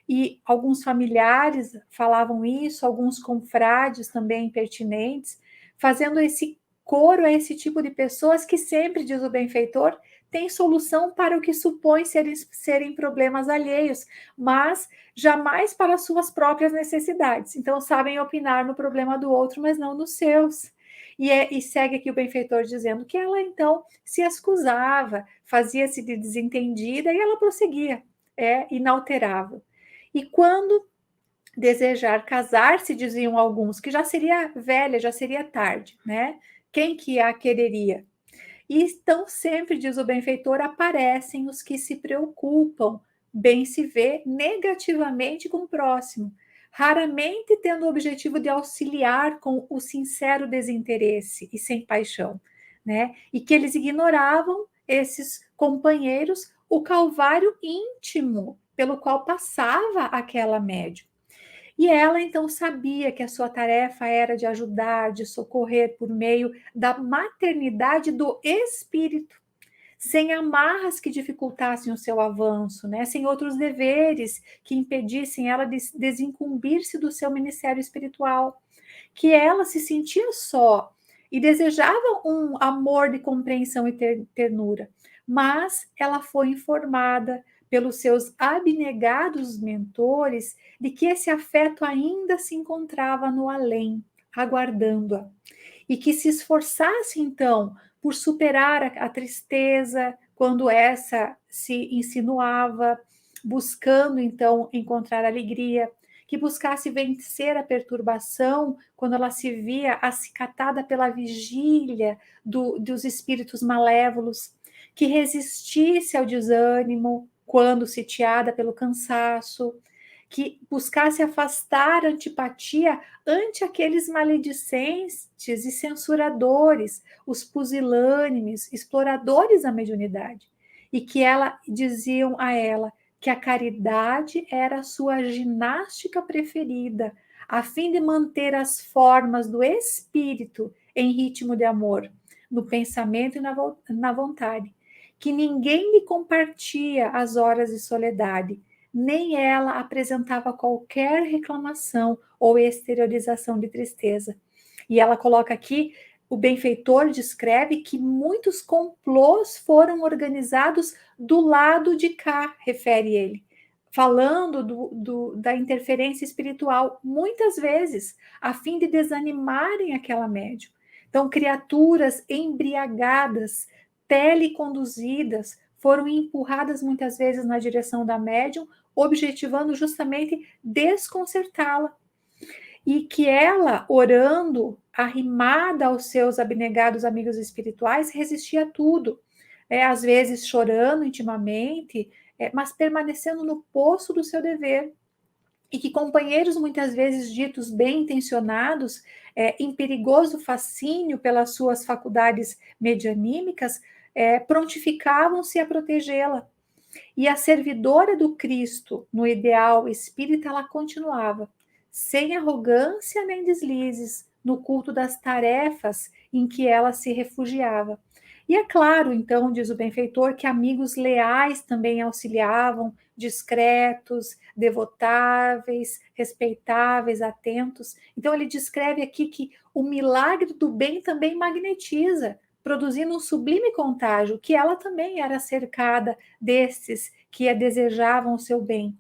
E alguns familiares falavam isso, alguns confrades também pertinentes, fazendo esse coro a esse tipo de pessoas que sempre, diz o benfeitor, tem solução para o que supõe serem problemas alheios, mas jamais para suas próprias necessidades. Então, sabem opinar no problema do outro, mas não nos seus. E segue aqui o benfeitor dizendo que ela, então, se excusava, fazia-se de desentendida e ela prosseguia, inalterável. E quando desejar casar-se, diziam alguns, que já seria velha, já seria tarde, né? Quem que a quereria? E então sempre, diz o benfeitor, aparecem os que se preocupam, bem se vê, negativamente com o próximo, raramente tendo o objetivo de auxiliar com o sincero desinteresse e sem paixão, né? E que eles ignoravam, esses companheiros, o calvário íntimo pelo qual passava aquela médium. E ela então sabia que a sua tarefa era de ajudar, de socorrer por meio da maternidade do espírito, sem amarras que dificultassem o seu avanço, né? Sem outros deveres que impedissem ela de desincumbir-se do seu ministério espiritual, que ela se sentia só e desejava um amor de compreensão e ternura, mas ela foi informada pelos seus abnegados mentores de que esse afeto ainda se encontrava no além, aguardando-a, e que se esforçasse então por superar a tristeza quando essa se insinuava, buscando então encontrar alegria, que buscasse vencer a perturbação quando ela se via acicatada pela vigília dos espíritos malévolos, que resistisse ao desânimo quando sitiada pelo cansaço, que buscasse afastar a antipatia ante aqueles maledicentes e censuradores, os pusilânimes, exploradores da mediunidade, e que diziam a ela que a caridade era a sua ginástica preferida, a fim de manter as formas do espírito em ritmo de amor, no pensamento e na vontade, que ninguém lhe compartia as horas de soledade, nem ela apresentava qualquer reclamação ou exteriorização de tristeza. E ela coloca aqui, o benfeitor descreve que muitos complôs foram organizados do lado de cá, refere ele, falando da interferência espiritual, muitas vezes, a fim de desanimarem aquela médium. Então, criaturas embriagadas, teleconduzidas, foram empurradas muitas vezes na direção da médium, objetivando justamente desconcertá-la. E que ela, orando arrimada aos seus abnegados amigos espirituais, resistia a tudo, às vezes chorando intimamente, mas permanecendo no posto do seu dever. E que companheiros, muitas vezes ditos bem intencionados, em perigoso fascínio pelas suas faculdades medianímicas, prontificavam-se a protegê-la. E a servidora do Cristo, no ideal espírita, ela continuava, sem arrogância nem deslizes, no culto das tarefas em que ela se refugiava. E é claro, então, diz o benfeitor, que amigos leais também auxiliavam, discretos, devotáveis, respeitáveis, atentos. Então, ele descreve aqui que o milagre do bem também magnetiza, produzindo um sublime contágio, que ela também era cercada desses que a desejavam o seu bem.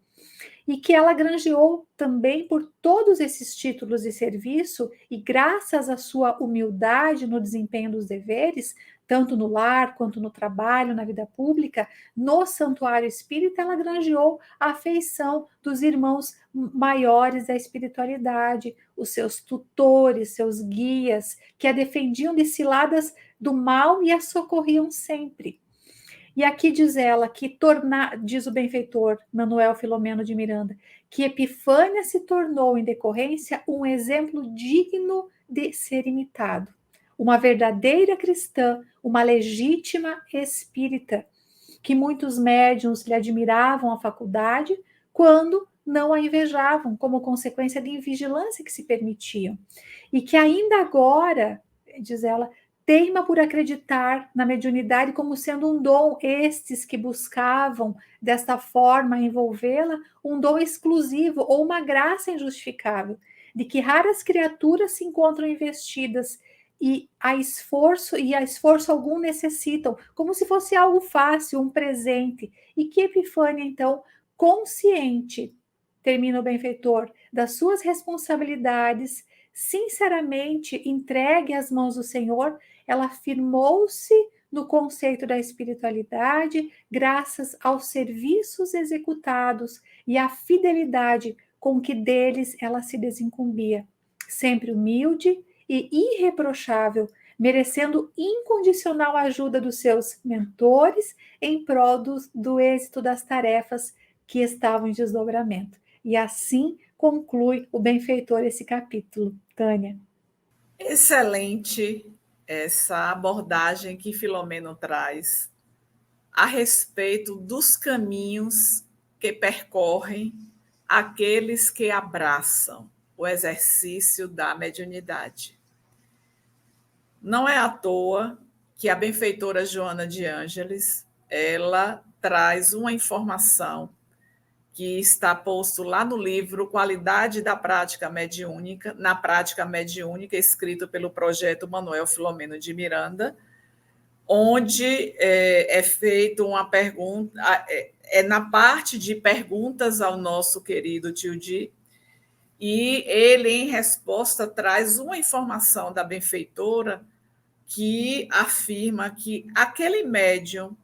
E que ela granjeou também por todos esses títulos de serviço, e graças à sua humildade no desempenho dos deveres, tanto no lar quanto no trabalho, na vida pública, no santuário espírita, ela granjeou a afeição dos irmãos maiores da espiritualidade, os seus tutores, seus guias, que a defendiam de ciladas do mal e a socorriam sempre. E aqui diz ela que diz o benfeitor Manuel Filomeno de Miranda, que Epifânia se tornou, em decorrência, um exemplo digno de ser imitado. Uma verdadeira cristã, uma legítima espírita, que muitos médiuns lhe admiravam a faculdade, quando não a invejavam, como consequência de invigilância que se permitiam. E que ainda agora, diz ela, teima por acreditar na mediunidade como sendo um dom, estes que buscavam desta forma envolvê-la, um dom exclusivo ou uma graça injustificável, de que raras criaturas se encontram investidas e a esforço algum necessitam, como se fosse algo fácil, um presente, e que Epifânia, então, consciente, termina o benfeitor, das suas responsabilidades, sinceramente entregue às mãos do Senhor, ela firmou-se no conceito da espiritualidade, graças aos serviços executados e à fidelidade com que deles ela se desincumbia, sempre humilde e irreprochável, merecendo incondicional ajuda dos seus mentores em prol do êxito das tarefas que estavam em desdobramento. E assim conclui o benfeitor esse capítulo. Tânia. Excelente essa abordagem que Filomeno traz a respeito dos caminhos que percorrem aqueles que abraçam o exercício da mediunidade. Não é à toa que a benfeitora Joana de Ângeles, ela traz uma informação que está posto lá no livro Qualidade da Prática Mediúnica, na Prática Mediúnica, escrito pelo projeto Manuel Filomeno de Miranda, onde é feita uma pergunta, na parte de perguntas ao nosso querido tio Di, e ele, em resposta, traz uma informação da benfeitora que afirma que aquele médium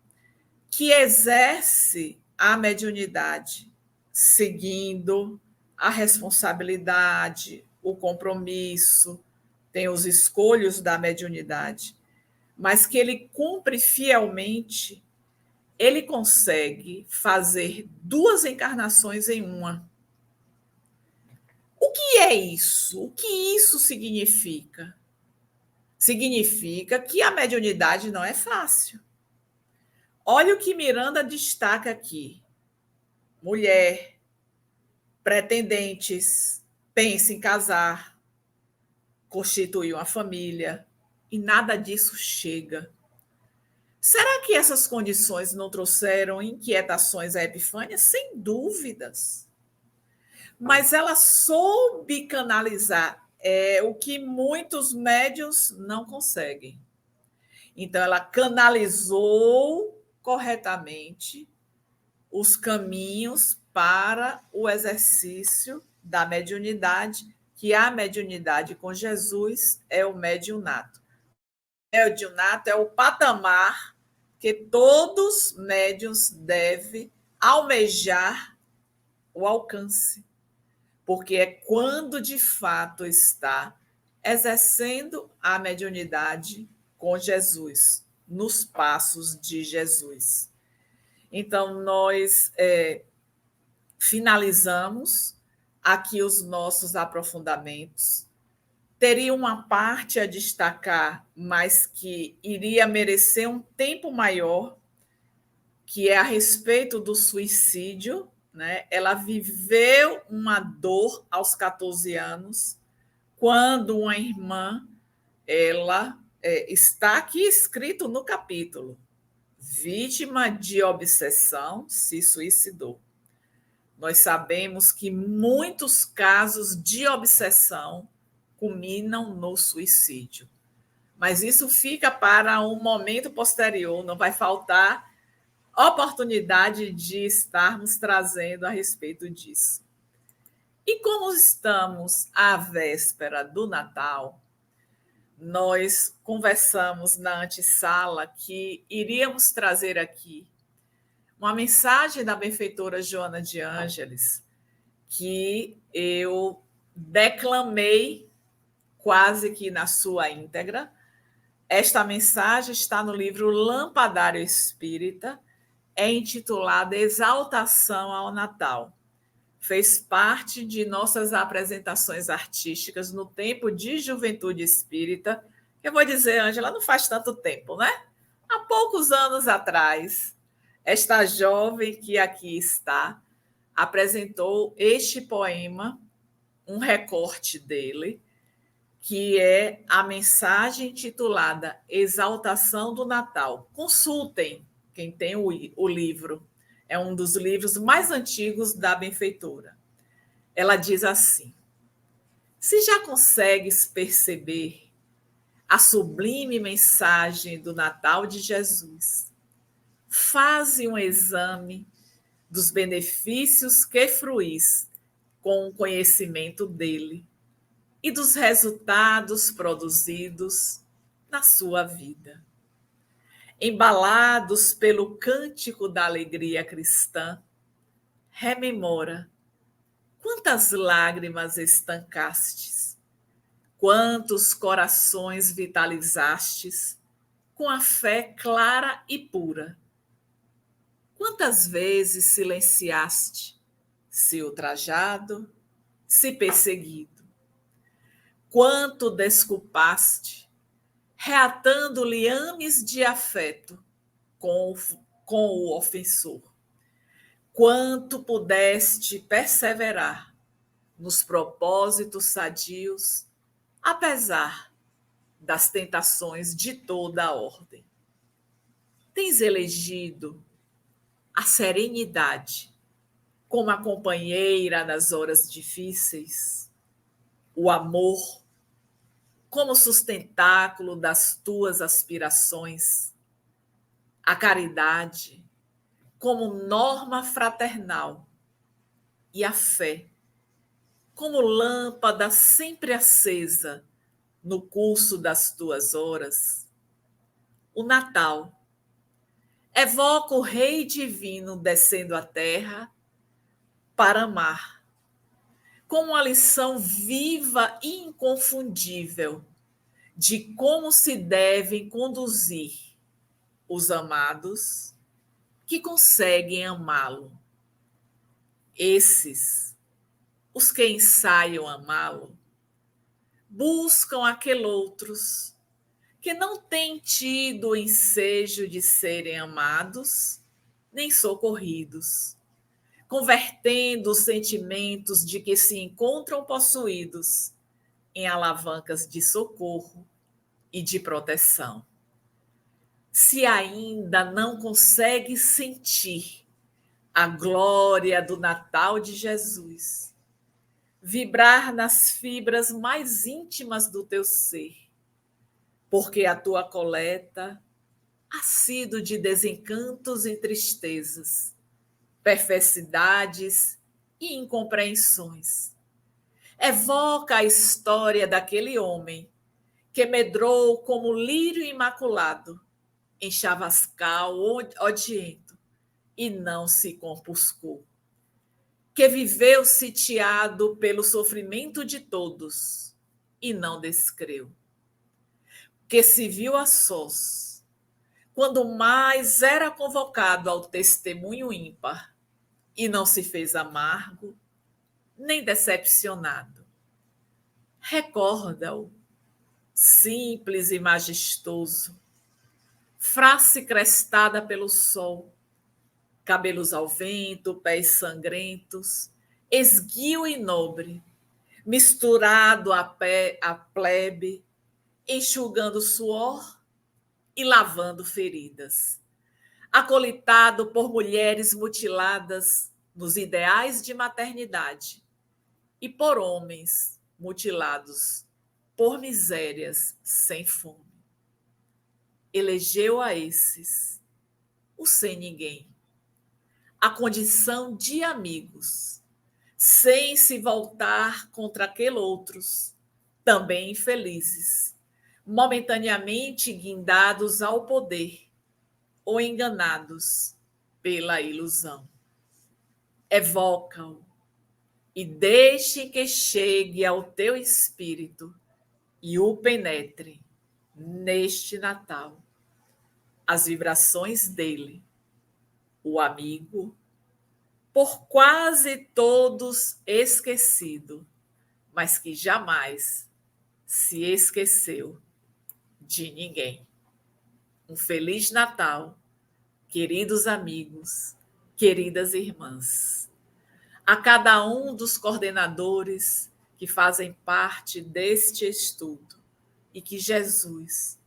que exerce a mediunidade, seguindo a responsabilidade, o compromisso, tem os escolhos da mediunidade, mas que ele cumpre fielmente, ele consegue fazer 2 encarnações em uma. O que é isso? O que isso significa? Significa que a mediunidade não é fácil. Olha o que Miranda destaca aqui. Mulher, pretendentes, pensa em casar, constituir uma família, e nada disso chega. Será que essas condições não trouxeram inquietações à Epifânia? Sem dúvidas. Mas ela soube canalizar o que muitos médiuns não conseguem. Então, ela canalizou corretamente os caminhos para o exercício da mediunidade, que a mediunidade com Jesus é o mediunato. O mediunato é o patamar que todos médiuns devem almejar o alcance, porque é quando de fato está exercendo a mediunidade com Jesus, nos passos de Jesus. Então, nós finalizamos aqui os nossos aprofundamentos. Teria uma parte a destacar, mas que iria merecer um tempo maior, que é a respeito do suicídio, né? Ela viveu uma dor aos 14 anos, quando uma irmã, ela está aqui escrito no capítulo, vítima de obsessão, se suicidou. Nós sabemos que muitos casos de obsessão culminam no suicídio. Mas isso fica para um momento posterior, não vai faltar oportunidade de estarmos trazendo a respeito disso. E como estamos à véspera do Natal, nós conversamos na antessala que iríamos trazer aqui uma mensagem da benfeitora Joana de Ângeles, que eu declamei quase que na sua íntegra. Esta mensagem está no livro Lampadário Espírita, é intitulada Exaltação ao Natal. Fez parte de nossas apresentações artísticas no tempo de Juventude Espírita. Eu vou dizer, Ângela, não faz tanto tempo, né? Há poucos anos atrás, esta jovem que aqui está apresentou este poema, um recorte dele, que é a mensagem intitulada Exaltação do Natal. Consultem quem tem o livro. É um dos livros mais antigos da benfeitora. Ela diz assim: se já consegues perceber a sublime mensagem do Natal de Jesus, faze um exame dos benefícios que fruís com o conhecimento dele e dos resultados produzidos na sua vida. Embalados pelo cântico da alegria cristã, rememora quantas lágrimas estancastes, quantos corações vitalizastes com a fé clara e pura. Quantas vezes silenciaste, se ultrajado, se perseguido. Quanto desculpaste, reatando liames de afeto com o ofensor. Quanto pudeste perseverar nos propósitos sadios, apesar das tentações de toda a ordem. Tens elegido a serenidade como a companheira nas horas difíceis, o amor como sustentáculo das tuas aspirações, a caridade como norma fraternal e a fé como lâmpada sempre acesa no curso das tuas horas. O Natal evoca o Rei Divino descendo à terra para amar, com uma lição viva e inconfundível de como se devem conduzir os amados que conseguem amá-lo. Esses, os que ensaiam amá-lo, buscam aqueles que não têm tido o ensejo de serem amados nem socorridos, convertendo os sentimentos de que se encontram possuídos em alavancas de socorro e de proteção. Se ainda não consegue sentir a glória do Natal de Jesus, vibrar nas fibras mais íntimas do teu ser, porque a tua coleta ha sido de desencantos e tristezas, perversidades e incompreensões. Evoca a história daquele homem que medrou como lírio imaculado em chavascal odiento e não se compuscou, que viveu sitiado pelo sofrimento de todos e não descreu, que se viu a sós, quando mais era convocado ao testemunho ímpar, e não se fez amargo, nem decepcionado. Recorda-o, simples e majestoso, face crestada pelo sol, cabelos ao vento, pés sangrentos, esguio e nobre, misturado à plebe, enxugando suor e lavando feridas, acolitado por mulheres mutiladas nos ideais de maternidade e por homens mutilados por misérias sem fome. Elegeu a esses, o sem ninguém, a condição de amigos, sem se voltar contra aqueles outros, também infelizes, momentaneamente guindados ao poder ou enganados pela ilusão. Evoca-o e deixe que chegue ao teu espírito e o penetre neste Natal as vibrações dele, o amigo, por quase todos esquecido, mas que jamais se esqueceu de ninguém. Um Feliz Natal, queridos amigos, queridas irmãs. A cada um dos coordenadores que fazem parte deste estudo e que Jesus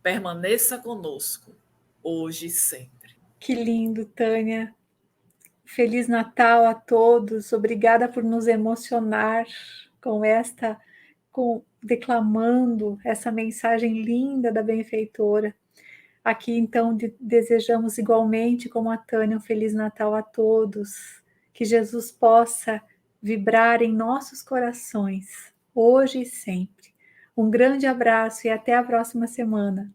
permaneça conosco hoje e sempre. Que lindo, Tânia. Feliz Natal a todos. Obrigada por nos emocionar declamando essa mensagem linda da benfeitora. Aqui, então, desejamos igualmente, como a Tânia, um Feliz Natal a todos. Que Jesus possa vibrar em nossos corações, hoje e sempre. Um grande abraço e até a próxima semana.